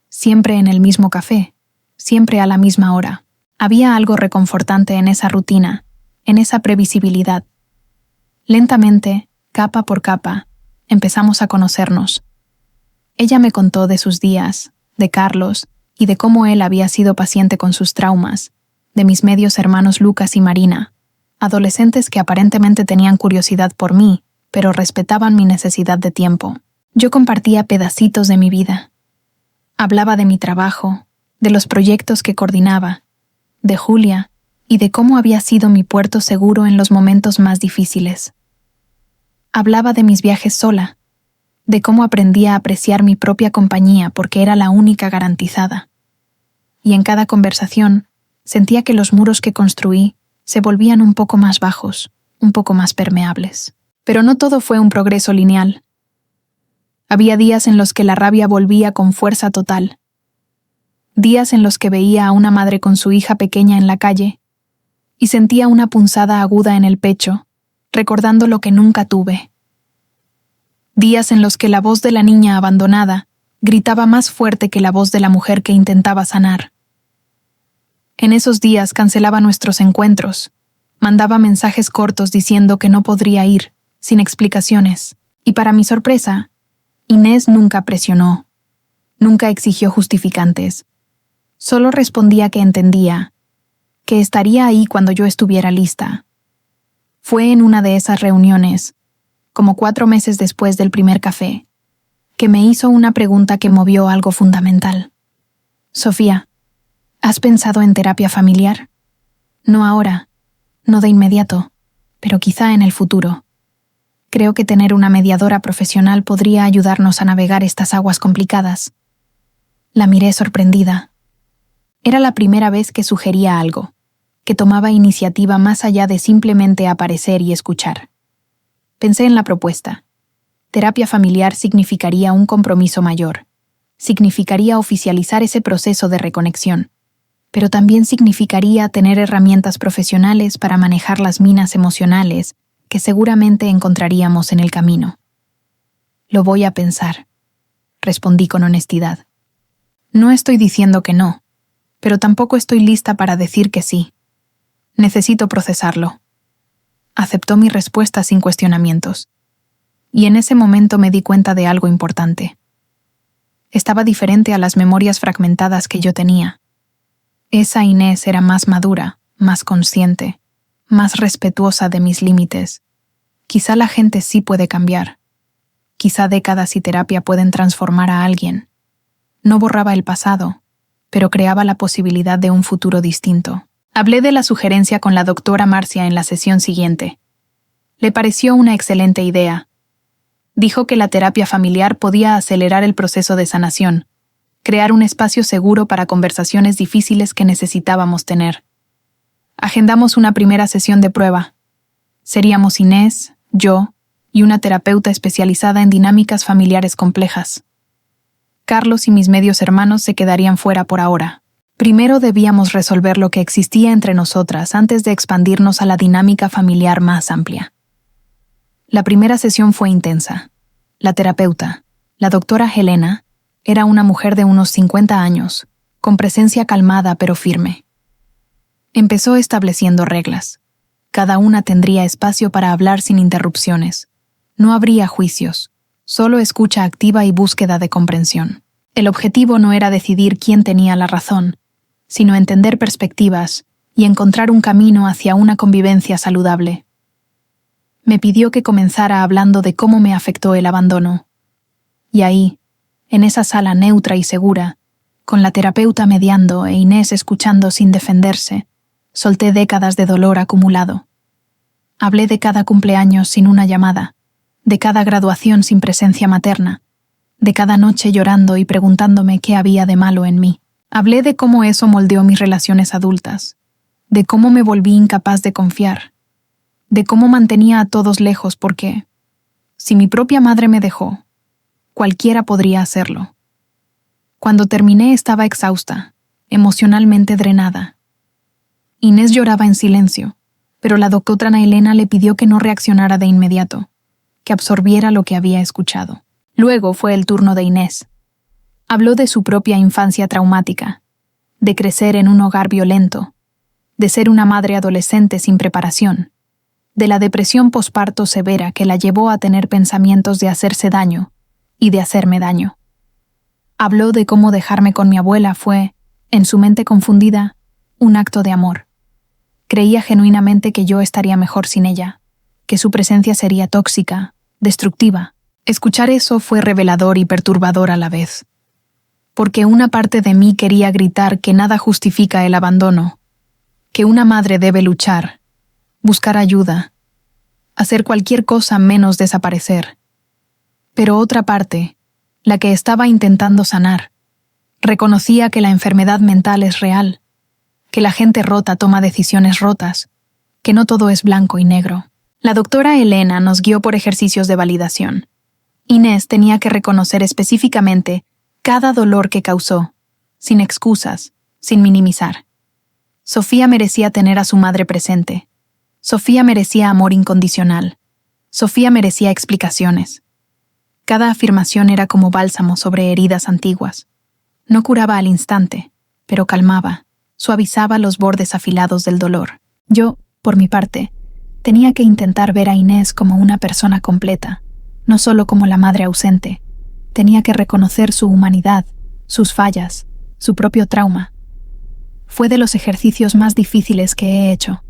Siempre en el mismo café, siempre a la misma hora. Había algo reconfortante en esa rutina, en esa previsibilidad. Lentamente, capa por capa, empezamos a conocernos. Ella me contó de sus días, de Carlos, y de cómo él había sido paciente con sus traumas, de mis medios hermanos Lucas y Marina, adolescentes que aparentemente tenían curiosidad por mí, pero respetaban mi necesidad de tiempo. Yo compartía pedacitos de mi vida. Hablaba de mi trabajo, de los proyectos que coordinaba, de Julia, y de cómo había sido mi puerto seguro en los momentos más difíciles. Hablaba de mis viajes sola, de cómo aprendía a apreciar mi propia compañía porque era la única garantizada. Y en cada conversación, sentía que los muros que construí se volvían un poco más bajos, un poco más permeables. Pero no todo fue un progreso lineal. Había días en los que la rabia volvía con fuerza total. Días en los que veía a una madre con su hija pequeña en la calle y sentía una punzada aguda en el pecho, recordando lo que nunca tuve. Días en los que la voz de la niña abandonada gritaba más fuerte que la voz de la mujer que intentaba sanar. En esos días cancelaba nuestros encuentros, mandaba mensajes cortos diciendo que no podría ir, sin explicaciones, y para mi sorpresa, Inés nunca presionó, nunca exigió justificantes. Solo respondía que entendía, que estaría ahí cuando yo estuviera lista. Fue en una de esas reuniones, como 4 meses después del primer café, que me hizo una pregunta que movió algo fundamental. Sofía, ¿has pensado en terapia familiar? No ahora, no de inmediato, pero quizá en el futuro. Creo que tener una mediadora profesional podría ayudarnos a navegar estas aguas complicadas. La miré sorprendida. Era la primera vez que sugería algo, que tomaba iniciativa más allá de simplemente aparecer y escuchar. Pensé en la propuesta. Terapia familiar significaría un compromiso mayor, Significaría oficializar ese proceso de reconexión, pero también significaría tener herramientas profesionales para manejar las minas emocionales que seguramente encontraríamos en el camino. Lo voy a pensar, respondí con honestidad. No estoy diciendo que no, pero tampoco estoy lista para decir que sí. Necesito procesarlo. Aceptó mi respuesta sin cuestionamientos. Y en ese momento me di cuenta de algo importante. Estaba diferente a las memorias fragmentadas que yo tenía. Esa Inés era más madura, más consciente, más respetuosa de mis límites. Quizá la gente sí puede cambiar. Quizá décadas y terapia pueden transformar a alguien. No borraba el pasado, pero creaba la posibilidad de un futuro distinto. Hablé de la sugerencia con la doctora Marcia en la sesión siguiente. Le pareció una excelente idea. Dijo que la terapia familiar podía acelerar el proceso de sanación, crear un espacio seguro para conversaciones difíciles que necesitábamos tener. Agendamos una primera sesión de prueba. Seríamos Inés, yo y una terapeuta especializada en dinámicas familiares complejas. Carlos y mis medios hermanos se quedarían fuera por ahora. Primero debíamos resolver lo que existía entre nosotras antes de expandirnos a la dinámica familiar más amplia. La primera sesión fue intensa. La terapeuta, la doctora Helena, era una mujer de unos 50 años, con presencia calmada pero firme. Empezó estableciendo reglas. Cada una tendría espacio para hablar sin interrupciones. No habría juicios, solo escucha activa y búsqueda de comprensión. El objetivo no era decidir quién tenía la razón, sino entender perspectivas y encontrar un camino hacia una convivencia saludable. Me pidió que comenzara hablando de cómo me afectó el abandono. Y ahí, en esa sala neutra y segura, con la terapeuta mediando e Inés escuchando sin defenderse, solté décadas de dolor acumulado. Hablé de cada cumpleaños sin una llamada, de cada graduación sin presencia materna, de cada noche llorando y preguntándome qué había de malo en mí. Hablé de cómo eso moldeó mis relaciones adultas, de cómo me volví incapaz de confiar, de cómo mantenía a todos lejos porque, si mi propia madre me dejó, cualquiera podría hacerlo. Cuando terminé estaba exhausta, emocionalmente drenada. Inés lloraba en silencio, pero la doctora Helena le pidió que no reaccionara de inmediato, que absorbiera lo que había escuchado. Luego fue el turno de Inés. Habló de su propia infancia traumática, de crecer en un hogar violento, de ser una madre adolescente sin preparación, de la depresión posparto severa que la llevó a tener pensamientos de hacerse daño y de hacerme daño. Habló de cómo dejarme con mi abuela fue, en su mente confundida, un acto de amor. Creía genuinamente que yo estaría mejor sin ella, que su presencia sería tóxica, destructiva. Escuchar eso fue revelador y perturbador a la vez, porque una parte de mí quería gritar que nada justifica el abandono, que una madre debe luchar, buscar ayuda, hacer cualquier cosa menos desaparecer. Pero otra parte, la que estaba intentando sanar, reconocía que la enfermedad mental es real, que la gente rota toma decisiones rotas, que no todo es blanco y negro. La doctora Helena nos guió por ejercicios de validación. Inés tenía que reconocer específicamente cada dolor que causó, sin excusas, sin minimizar. Sofía merecía tener a su madre presente. Sofía merecía amor incondicional. Sofía merecía explicaciones. Cada afirmación era como bálsamo sobre heridas antiguas. No curaba al instante, pero calmaba, suavizaba los bordes afilados del dolor. Yo, por mi parte, tenía que intentar ver a Inés como una persona completa, no solo como la madre ausente. Tenía que reconocer su humanidad, sus fallas, su propio trauma. Fue de los ejercicios más difíciles que he hecho,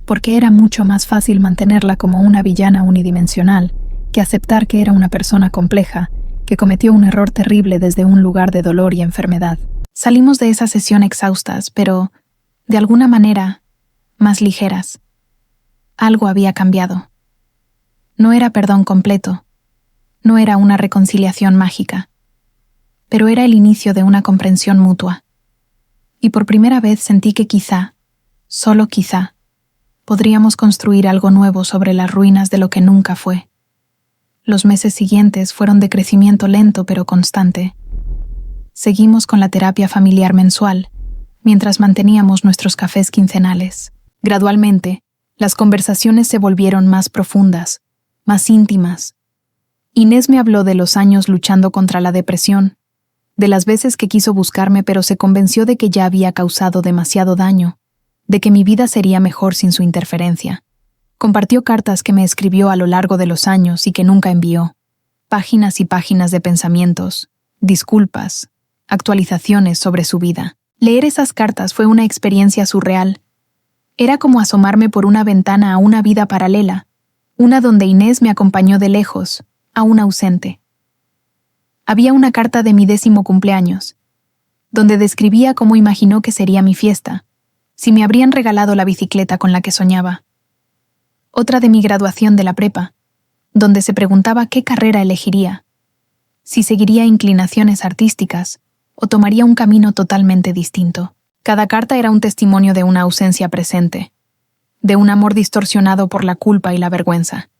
porque era mucho más fácil mantenerla como una villana unidimensional que aceptar que era una persona compleja, que cometió un error terrible desde un lugar de dolor y enfermedad. Salimos de esa sesión exhaustas, pero, de alguna manera, más ligeras. Algo había cambiado. No era perdón completo, no era una reconciliación mágica, pero era el inicio de una comprensión mutua. Y por primera vez sentí que quizá, solo quizá, podríamos construir algo nuevo sobre las ruinas de lo que nunca fue. Los meses siguientes fueron de crecimiento lento pero constante. Seguimos con la terapia familiar mensual, mientras manteníamos nuestros cafés quincenales. Gradualmente, las conversaciones se volvieron más profundas, más íntimas. Inés me habló de los años luchando contra la depresión, de las veces que quiso buscarme pero se convenció de que ya había causado demasiado daño, de que mi vida sería mejor sin su interferencia. Compartió cartas que me escribió a lo largo de los años y que nunca envió, páginas y páginas de pensamientos, disculpas, actualizaciones sobre su vida. Leer esas cartas fue una experiencia surreal. Era como asomarme por una ventana a una vida paralela, una donde Inés me acompañó de lejos, aún ausente. Había una carta de mi 10º cumpleaños, donde describía cómo imaginó que sería mi fiesta, si me habrían regalado la bicicleta con la que soñaba. Otra de mi graduación de la prepa, donde se preguntaba qué carrera elegiría, si seguiría inclinaciones artísticas o tomaría un camino totalmente distinto. Cada carta era un testimonio de una ausencia presente, de un amor distorsionado por la culpa y la vergüenza.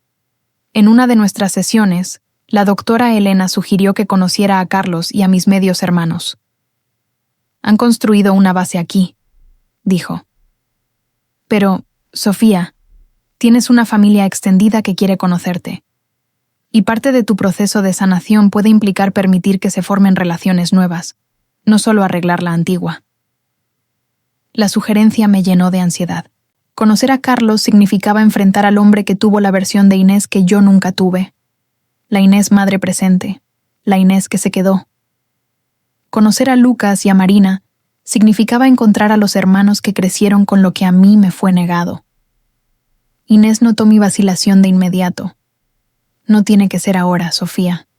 En una de nuestras sesiones, la doctora Elena sugirió que conociera a Carlos y a mis medios hermanos. Han construido una base aquí, dijo. Pero, Sofía, tienes una familia extendida que quiere conocerte. Y parte de tu proceso de sanación puede implicar permitir que se formen relaciones nuevas, no solo arreglar la antigua. La sugerencia me llenó de ansiedad. Conocer a Carlos significaba enfrentar al hombre que tuvo la versión de Inés que yo nunca tuve. La Inés madre presente, la Inés que se quedó. Conocer a Lucas y a Marina significaba encontrar a los hermanos que crecieron con lo que a mí me fue negado. Inés notó mi vacilación de inmediato. No tiene que ser ahora, Sofía,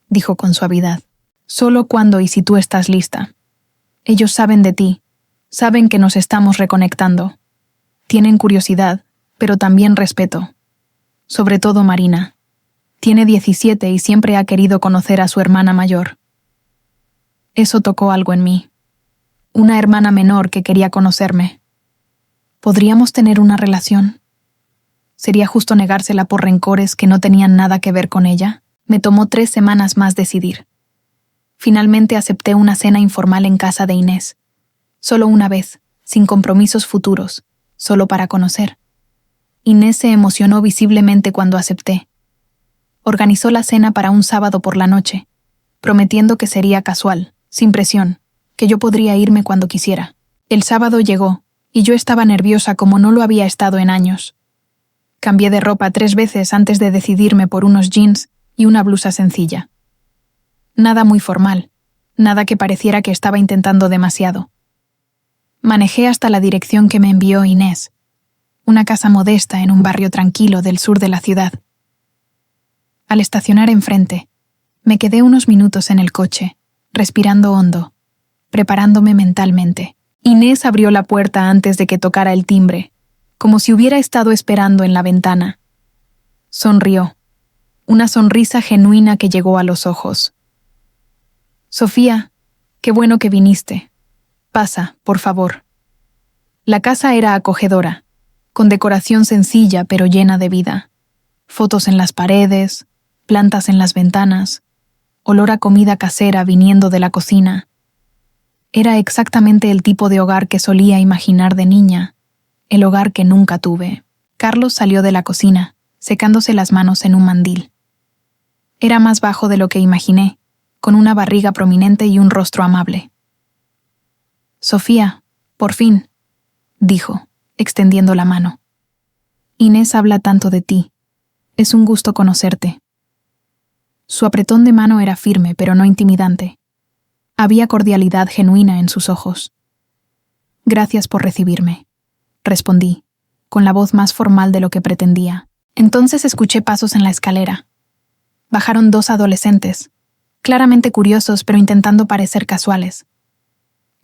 dijo con suavidad. Solo cuando y si tú estás lista. Ellos saben de ti, saben que nos estamos reconectando. Tienen curiosidad, pero también respeto. Sobre todo Marina. Tiene 17 y siempre ha querido conocer a su hermana mayor. Eso tocó algo en mí. Una hermana menor que quería conocerme. ¿Podríamos tener una relación? ¿Sería justo negársela por rencores que no tenían nada que ver con ella? Me tomó 3 semanas más decidir. Finalmente acepté una cena informal en casa de Inés. Solo una vez, sin compromisos futuros, solo para conocer. Inés se emocionó visiblemente cuando acepté. Organizó la cena para un sábado por la noche, prometiendo que sería casual, sin presión, que yo podría irme cuando quisiera. El sábado llegó, y yo estaba nerviosa como no lo había estado en años. Cambié de ropa 3 veces antes de decidirme por unos jeans y una blusa sencilla. Nada muy formal, nada que pareciera que estaba intentando demasiado. Manejé hasta la dirección que me envió Inés, una casa modesta en un barrio tranquilo del sur de la ciudad. Al estacionar enfrente, me quedé unos minutos en el coche, respirando hondo, preparándome mentalmente. Inés abrió la puerta antes de que tocara el timbre, como si hubiera estado esperando en la ventana. Sonrió, una sonrisa genuina que llegó a los ojos. Sofía, qué bueno que viniste. Pasa, por favor. La casa era acogedora, con decoración sencilla pero llena de vida. Fotos en las paredes, plantas en las ventanas, olor a comida casera viniendo de la cocina. Era exactamente el tipo de hogar que solía imaginar de niña, el hogar que nunca tuve. Carlos salió de la cocina, secándose las manos en un mandil. Era más bajo de lo que imaginé, con una barriga prominente y un rostro amable. Sofía, por fin, dijo, extendiendo la mano. Inés habla tanto de ti. Es un gusto conocerte. Su apretón de mano era firme, pero no intimidante. Había cordialidad genuina en sus ojos. Gracias por recibirme, respondí, con la voz más formal de lo que pretendía. Entonces escuché pasos en la escalera. Bajaron 2 adolescentes, claramente curiosos pero intentando parecer casuales.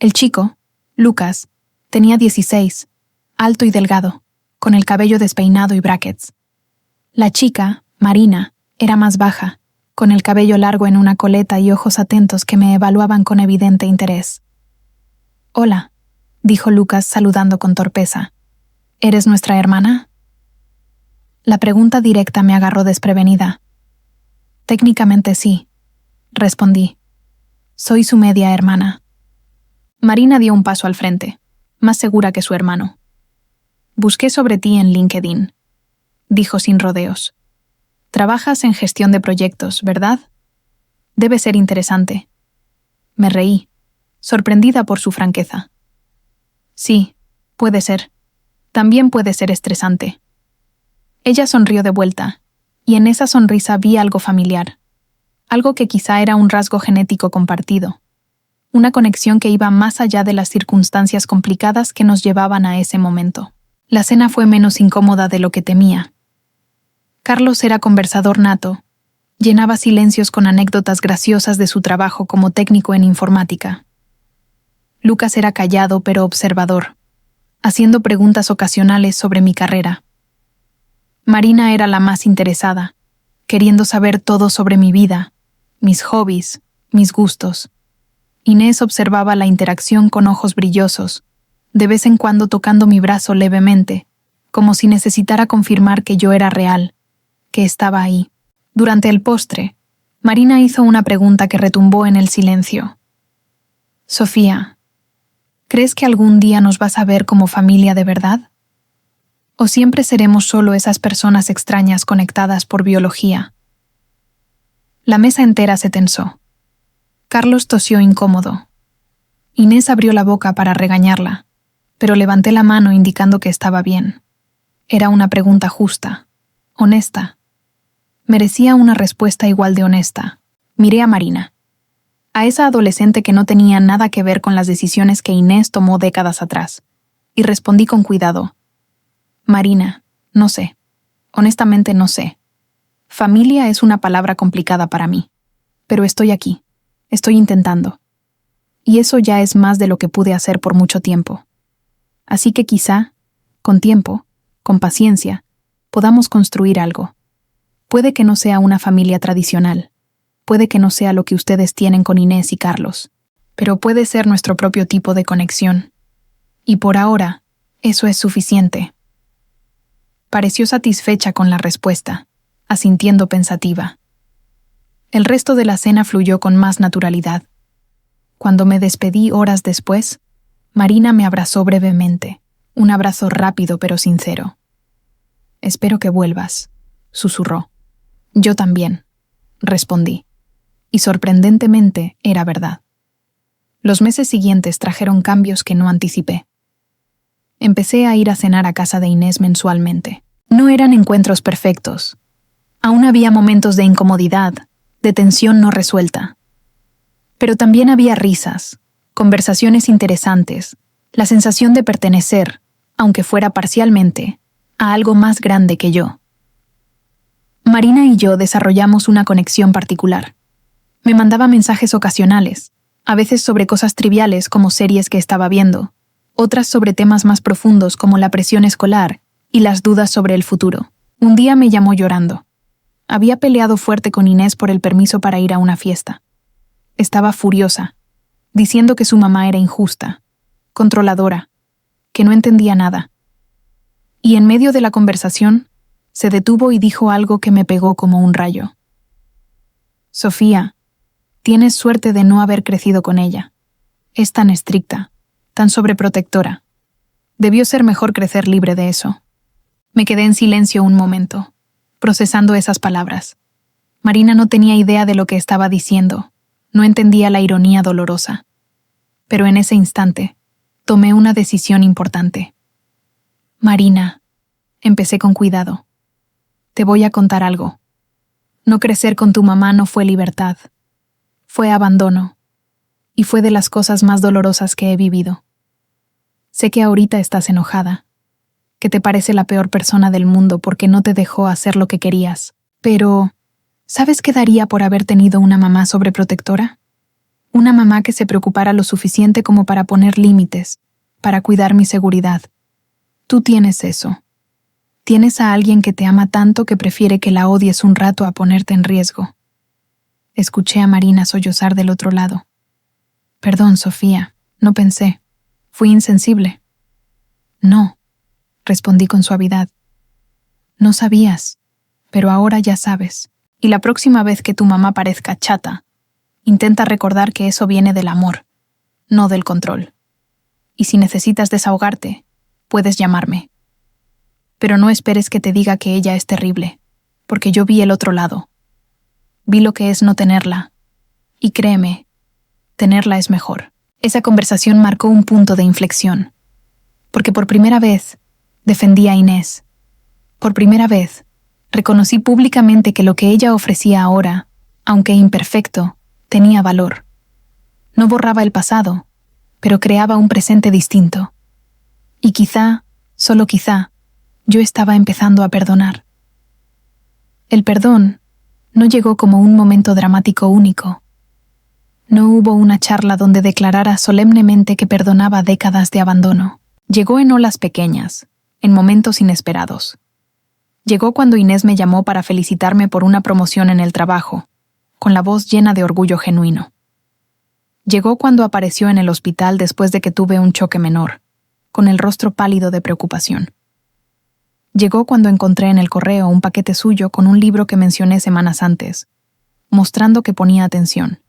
El chico, Lucas, tenía 16, alto y delgado, con el cabello despeinado y brackets. La chica, Marina, era más baja, con el cabello largo en una coleta y ojos atentos que me evaluaban con evidente interés. «Hola», dijo Lucas saludando con torpeza. «¿Eres nuestra hermana?» La pregunta directa me agarró desprevenida. «Técnicamente sí», respondí. Soy su media hermana. Marina dio un paso al frente, más segura que su hermano. Busqué sobre ti en LinkedIn, dijo sin rodeos. Trabajas en gestión de proyectos, ¿verdad? Debe ser interesante. Me reí, sorprendida por su franqueza. Sí, puede ser. También puede ser estresante. Ella sonrió de vuelta, y en esa sonrisa vi algo familiar, algo que quizá era un rasgo genético compartido, una conexión que iba más allá de las circunstancias complicadas que nos llevaban a ese momento. La cena fue menos incómoda de lo que temía. Carlos era conversador nato, llenaba silencios con anécdotas graciosas de su trabajo como técnico en informática. Lucas era callado pero observador, haciendo preguntas ocasionales sobre mi carrera. Marina era la más interesada, queriendo saber todo sobre mi vida, mis hobbies, mis gustos. Inés observaba la interacción con ojos brillosos, de vez en cuando tocando mi brazo levemente, como si necesitara confirmar que yo era real, que estaba ahí. Durante el postre, Marina hizo una pregunta que retumbó en el silencio. Sofía, ¿crees que algún día nos vas a ver como familia de verdad? ¿O siempre seremos solo esas personas extrañas conectadas por biología? La mesa entera se tensó. Carlos tosió incómodo. Inés abrió la boca para regañarla, pero levanté la mano indicando que estaba bien. Era una pregunta justa, honesta. Merecía una respuesta igual de honesta. Miré a Marina, a esa adolescente que no tenía nada que ver con las decisiones que Inés tomó décadas atrás, y respondí con cuidado. Marina, no sé. Honestamente no sé. Familia es una palabra complicada para mí, pero estoy aquí. Estoy intentando. Y eso ya es más de lo que pude hacer por mucho tiempo. Así que quizá, con tiempo, con paciencia, podamos construir algo. Puede que no sea una familia tradicional, puede que no sea lo que ustedes tienen con Inés y Carlos, pero puede ser nuestro propio tipo de conexión. Y por ahora, eso es suficiente. Pareció satisfecha con la respuesta, asintiendo pensativa. El resto de la cena fluyó con más naturalidad. Cuando me despedí horas después, Marina me abrazó brevemente, un abrazo rápido pero sincero. Espero que vuelvas, susurró. Yo también, respondí. Y sorprendentemente era verdad. Los meses siguientes trajeron cambios que no anticipé. Empecé a ir a cenar a casa de Inés mensualmente. No eran encuentros perfectos. Aún había momentos de incomodidad, de tensión no resuelta. Pero también había risas, conversaciones interesantes, la sensación de pertenecer, aunque fuera parcialmente, a algo más grande que yo. Marina y yo desarrollamos una conexión particular. Me mandaba mensajes ocasionales, a veces sobre cosas triviales como series que estaba viendo, otras sobre temas más profundos como la presión escolar y las dudas sobre el futuro. Un día me llamó llorando. Había peleado fuerte con Inés por el permiso para ir a una fiesta. Estaba furiosa, diciendo que su mamá era injusta, controladora, que no entendía nada. Y en medio de la conversación, se detuvo y dijo algo que me pegó como un rayo. Sofía, tienes suerte de no haber crecido con ella. Es tan estricta, tan sobreprotectora. Debió ser mejor crecer libre de eso. Me quedé en silencio un momento, procesando esas palabras. Marina no tenía idea de lo que estaba diciendo, no entendía la ironía dolorosa. Pero en ese instante, tomé una decisión importante. Marina, empecé con cuidado. Te voy a contar algo. No crecer con tu mamá no fue libertad. Fue abandono. Y fue de las cosas más dolorosas que he vivido. Sé que ahorita estás enojada, que te parece la peor persona del mundo porque no te dejó hacer lo que querías. Pero, ¿sabes qué daría por haber tenido una mamá sobreprotectora? Una mamá que se preocupara lo suficiente como para poner límites, para cuidar mi seguridad. Tú tienes eso. Tienes a alguien que te ama tanto que prefiere que la odies un rato a ponerte en riesgo. Escuché a Marina sollozar del otro lado. Perdón, Sofía, no pensé. Fui insensible. No, respondí con suavidad. No sabías, pero ahora ya sabes. Y la próxima vez que tu mamá parezca chata, Intenta recordar que eso viene del amor, no del control. Y si necesitas desahogarte, puedes llamarme. Pero no esperes que te diga que ella es terrible, porque yo vi el otro lado. Vi lo que es no tenerla. Y créeme, tenerla es mejor. Esa conversación marcó un punto de inflexión, porque por primera vez defendí a Inés. Por primera vez, reconocí públicamente que lo que ella ofrecía ahora, aunque imperfecto, tenía valor. No borraba el pasado, pero creaba un presente distinto. Y quizá, solo quizá, yo estaba empezando a perdonar. El perdón no llegó como un momento dramático único. No hubo una charla donde declarara solemnemente que perdonaba décadas de abandono. Llegó en olas pequeñas, en momentos inesperados. Llegó cuando Inés me llamó para felicitarme por una promoción en el trabajo, con la voz llena de orgullo genuino. Llegó cuando apareció en el hospital después de que tuve un choque menor, con el rostro pálido de preocupación. Llegó cuando encontré en el correo un paquete suyo con un libro que mencioné semanas antes, mostrando que ponía atención,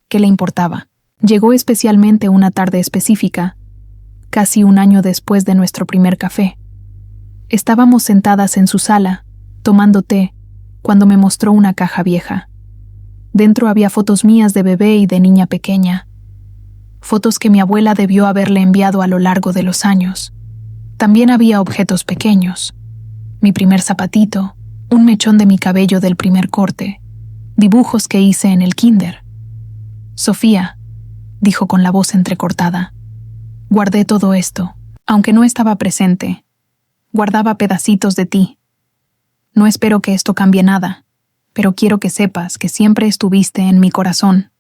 que le importaba. Llegó especialmente una tarde específica, casi un año después de nuestro primer café. Estábamos sentadas en su sala, tomando té, cuando me mostró una caja vieja. Dentro había fotos mías de bebé y de niña pequeña. Fotos que mi abuela debió haberle enviado a lo largo de los años. También había objetos pequeños. Mi primer zapatito, un mechón de mi cabello del primer corte, dibujos que hice en el kinder. Sofía, dijo con la voz entrecortada, guardé todo esto, aunque no estaba presente. Guardaba pedacitos de ti. No espero que esto cambie nada, pero quiero que sepas que siempre estuviste en mi corazón,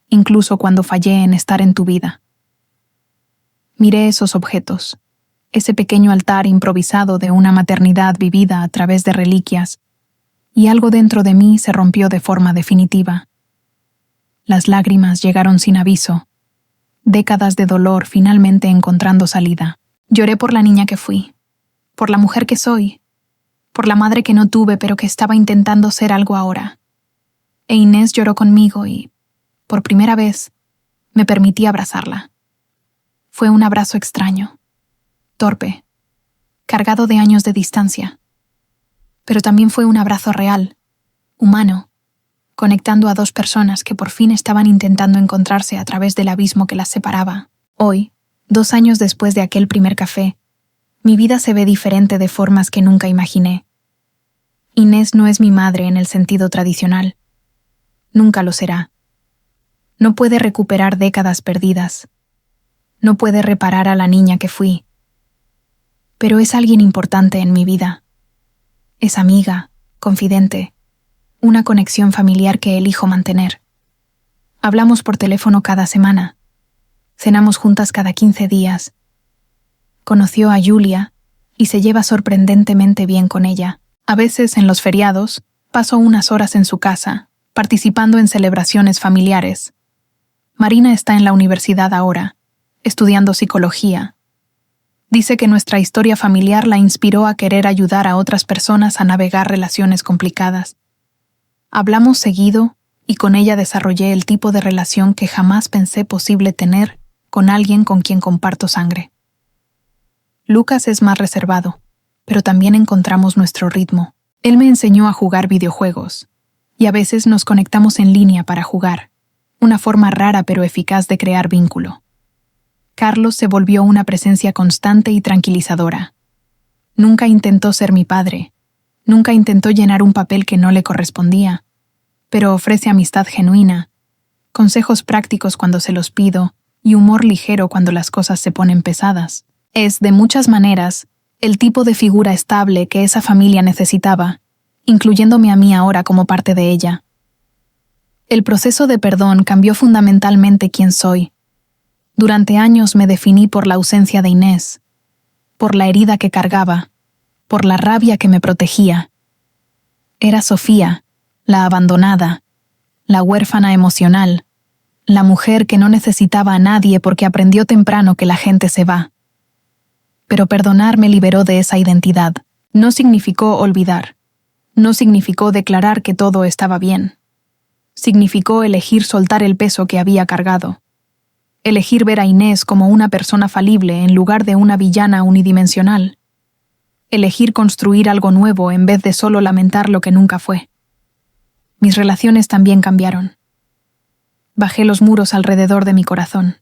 incluso cuando fallé en estar en tu vida. Miré esos objetos, ese pequeño altar improvisado de una maternidad vivida a través de reliquias, y algo dentro de mí se rompió de forma definitiva. Las lágrimas llegaron sin aviso, décadas de dolor finalmente encontrando salida. Lloré por la niña que fui, por la mujer que soy, por la madre que no tuve pero que estaba intentando ser algo ahora. E Inés lloró conmigo y, por primera vez, me permití abrazarla. Fue un abrazo extraño, torpe, cargado de años de distancia. Pero también fue un abrazo real, humano, conectando a dos personas que por fin estaban intentando encontrarse a través del abismo que las separaba. Hoy, 2 años después de aquel primer café, mi vida se ve diferente de formas que nunca imaginé. Inés no es mi madre en el sentido tradicional. Nunca lo será. No puede recuperar décadas perdidas. No puede reparar a la niña que fui. Pero es alguien importante en mi vida. Es amiga, confidente, una conexión familiar que elijo mantener. Hablamos por teléfono cada semana. Cenamos juntas cada 15 días. Conoció a Julia y se lleva sorprendentemente bien con ella. A veces, en los feriados, paso unas horas en su casa, participando en celebraciones familiares. Marina está en la universidad ahora, estudiando psicología. Dice que nuestra historia familiar la inspiró a querer ayudar a otras personas a navegar relaciones complicadas. Hablamos seguido y con ella desarrollé el tipo de relación que jamás pensé posible tener con alguien con quien comparto sangre. Lucas es más reservado, pero también encontramos nuestro ritmo. Él me enseñó a jugar videojuegos, y a veces nos conectamos en línea para jugar, una forma rara pero eficaz de crear vínculo. Carlos se volvió una presencia constante y tranquilizadora. Nunca intentó ser mi padre, nunca intentó llenar un papel que no le correspondía, pero ofrece amistad genuina, consejos prácticos cuando se los pido y humor ligero cuando las cosas se ponen pesadas. Es, de muchas maneras, el tipo de figura estable que esa familia necesitaba, incluyéndome a mí ahora como parte de ella. El proceso de perdón cambió fundamentalmente quién soy. Durante años me definí por la ausencia de Inés, por la herida que cargaba, por la rabia que me protegía. Era Sofía, la abandonada, la huérfana emocional, la mujer que no necesitaba a nadie porque aprendió temprano que la gente se va. Pero perdonar me liberó de esa identidad. No significó olvidar. No significó declarar que todo estaba bien. Significó elegir soltar el peso que había cargado. Elegir ver a Inés como una persona falible en lugar de una villana unidimensional. Elegir construir algo nuevo en vez de solo lamentar lo que nunca fue. Mis relaciones también cambiaron. Bajé los muros alrededor de mi corazón.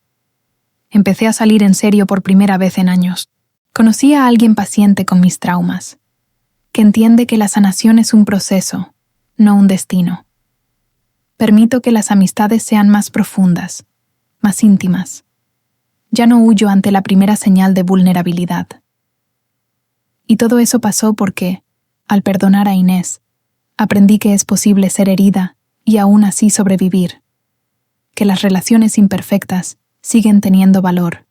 Empecé a salir en serio por primera vez en años. Conocí a alguien paciente con mis traumas, que entiende que la sanación es un proceso, no un destino. Permito que las amistades sean más profundas, más íntimas. Ya no huyo ante la primera señal de vulnerabilidad. Y todo eso pasó porque, al perdonar a Inés, aprendí que es posible ser herida y aún así sobrevivir. Que las relaciones imperfectas siguen teniendo valor.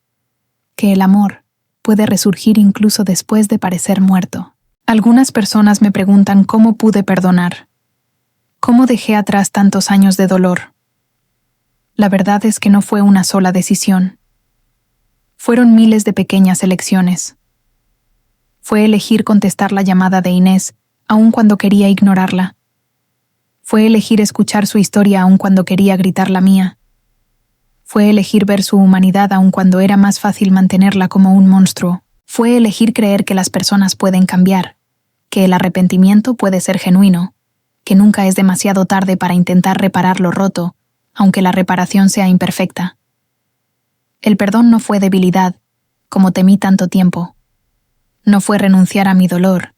Que el amor puede resurgir incluso después de parecer muerto. Algunas personas me preguntan cómo pude perdonar. ¿Cómo dejé atrás tantos años de dolor? La verdad es que no fue una sola decisión. Fueron miles de pequeñas elecciones. Fue elegir contestar la llamada de Inés, aun cuando quería ignorarla. Fue elegir escuchar su historia aun cuando quería gritar la mía. Fue elegir ver su humanidad aun cuando era más fácil mantenerla como un monstruo. Fue elegir creer que las personas pueden cambiar, que el arrepentimiento puede ser genuino, que nunca es demasiado tarde para intentar reparar lo roto, aunque la reparación sea imperfecta. El perdón no fue debilidad, como temí tanto tiempo. No fue renunciar a mi dolor,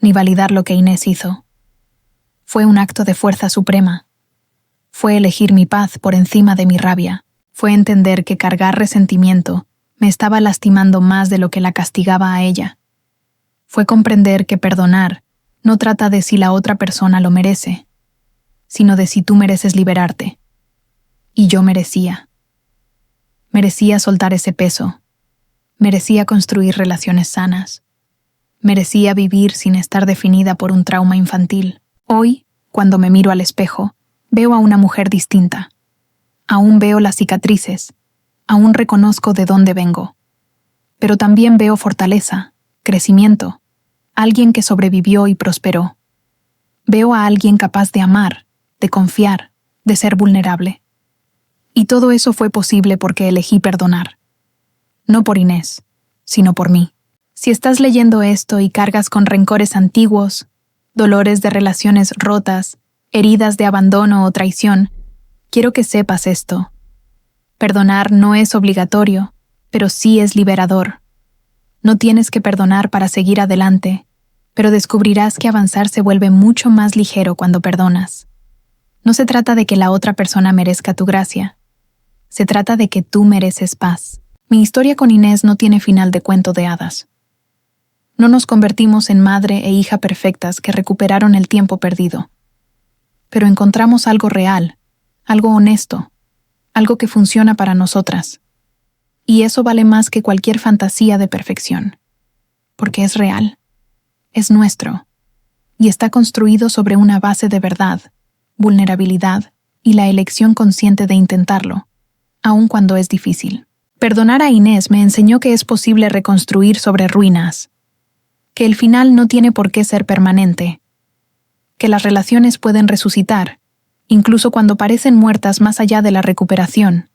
ni validar lo que Inés hizo. Fue un acto de fuerza suprema. Fue elegir mi paz por encima de mi rabia. Fue entender que cargar resentimiento me estaba lastimando más de lo que la castigaba a ella. Fue comprender que perdonar no trata de si la otra persona lo merece, sino de si tú mereces liberarte. Y yo merecía. Merecía soltar ese peso. Merecía construir relaciones sanas. Merecía vivir sin estar definida por un trauma infantil. Hoy, cuando me miro al espejo, veo a una mujer distinta. Aún veo las cicatrices. Aún reconozco de dónde vengo. Pero también veo fortaleza, crecimiento, alguien que sobrevivió y prosperó. Veo a alguien capaz de amar, de confiar, de ser vulnerable. Y todo eso fue posible porque elegí perdonar. No por Inés, sino por mí. Si estás leyendo esto y cargas con rencores antiguos, dolores de relaciones rotas, heridas de abandono o traición, quiero que sepas esto. Perdonar no es obligatorio, pero sí es liberador. No tienes que perdonar para seguir adelante, pero descubrirás que avanzar se vuelve mucho más ligero cuando perdonas. No se trata de que la otra persona merezca tu gracia. Se trata de que tú mereces paz. Mi historia con Inés no tiene final de cuento de hadas. No nos convertimos en madre e hija perfectas que recuperaron el tiempo perdido. Pero encontramos algo real, algo honesto, algo que funciona para nosotras. Y eso vale más que cualquier fantasía de perfección. Porque es real, es nuestro, y está construido sobre una base de verdad, vulnerabilidad y la elección consciente de intentarlo, aun cuando es difícil. Perdonar a Inés me enseñó que es posible reconstruir sobre ruinas, que el final no tiene por qué ser permanente, que las relaciones pueden resucitar, incluso cuando parecen muertas más allá de la recuperación.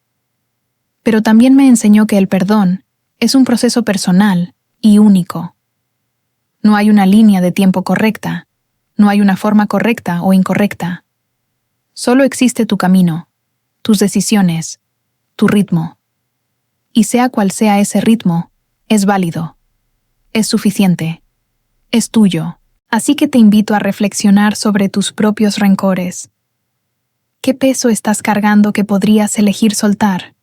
Pero también me enseñó que el perdón es un proceso personal y único. No hay una línea de tiempo correcta, no hay una forma correcta o incorrecta. Solo existe tu camino, tus decisiones, tu ritmo. Y sea cual sea ese ritmo, es válido, es suficiente, es tuyo. Así que te invito a reflexionar sobre tus propios rencores. ¿Qué peso estás cargando que podrías elegir soltar?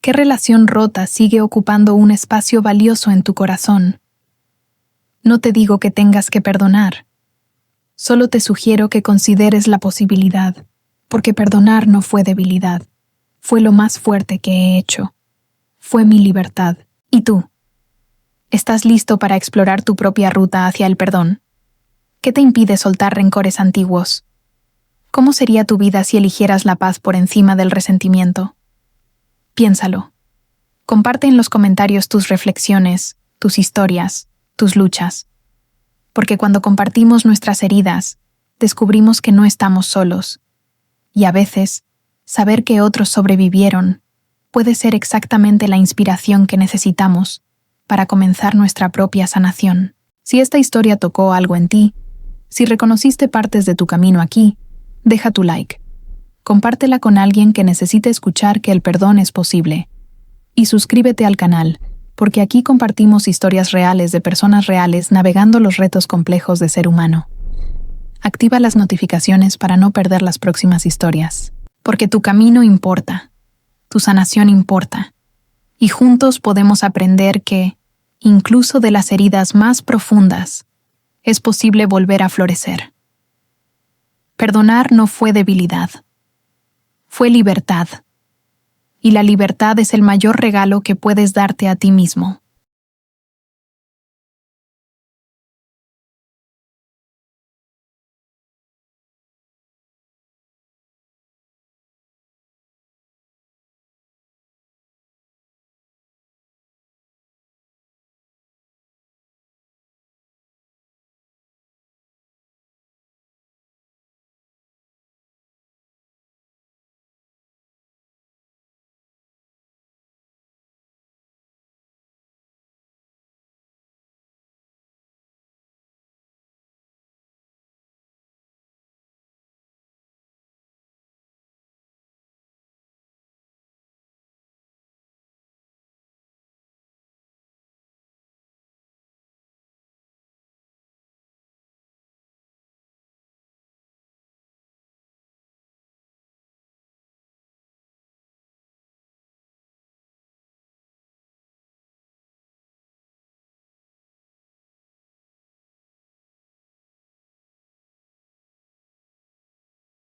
¿Qué relación rota sigue ocupando un espacio valioso en tu corazón? No te digo que tengas que perdonar. Solo te sugiero que consideres la posibilidad, porque perdonar no fue debilidad. Fue lo más fuerte que he hecho. Fue mi libertad. ¿Y tú? ¿Estás listo para explorar tu propia ruta hacia el perdón? ¿Qué te impide soltar rencores antiguos? ¿Cómo sería tu vida si eligieras la paz por encima del resentimiento? Piénsalo. Comparte en los comentarios tus reflexiones, tus historias, tus luchas. Porque cuando compartimos nuestras heridas, descubrimos que no estamos solos, Y a veces, saber que otros sobrevivieron puede ser exactamente la inspiración que necesitamos para comenzar nuestra propia sanación. Si esta historia tocó algo en ti, si reconociste partes de tu camino aquí, deja tu like. Compártela con alguien que necesite escuchar que el perdón es posible. Y suscríbete al canal, porque aquí compartimos historias reales de personas reales navegando los retos complejos de ser humano. Activa las notificaciones para no perder las próximas historias, porque tu camino importa, tu sanación importa, y juntos podemos aprender que, incluso de las heridas más profundas, es posible volver a florecer. Perdonar no fue debilidad, fue libertad, y la libertad es el mayor regalo que puedes darte a ti mismo.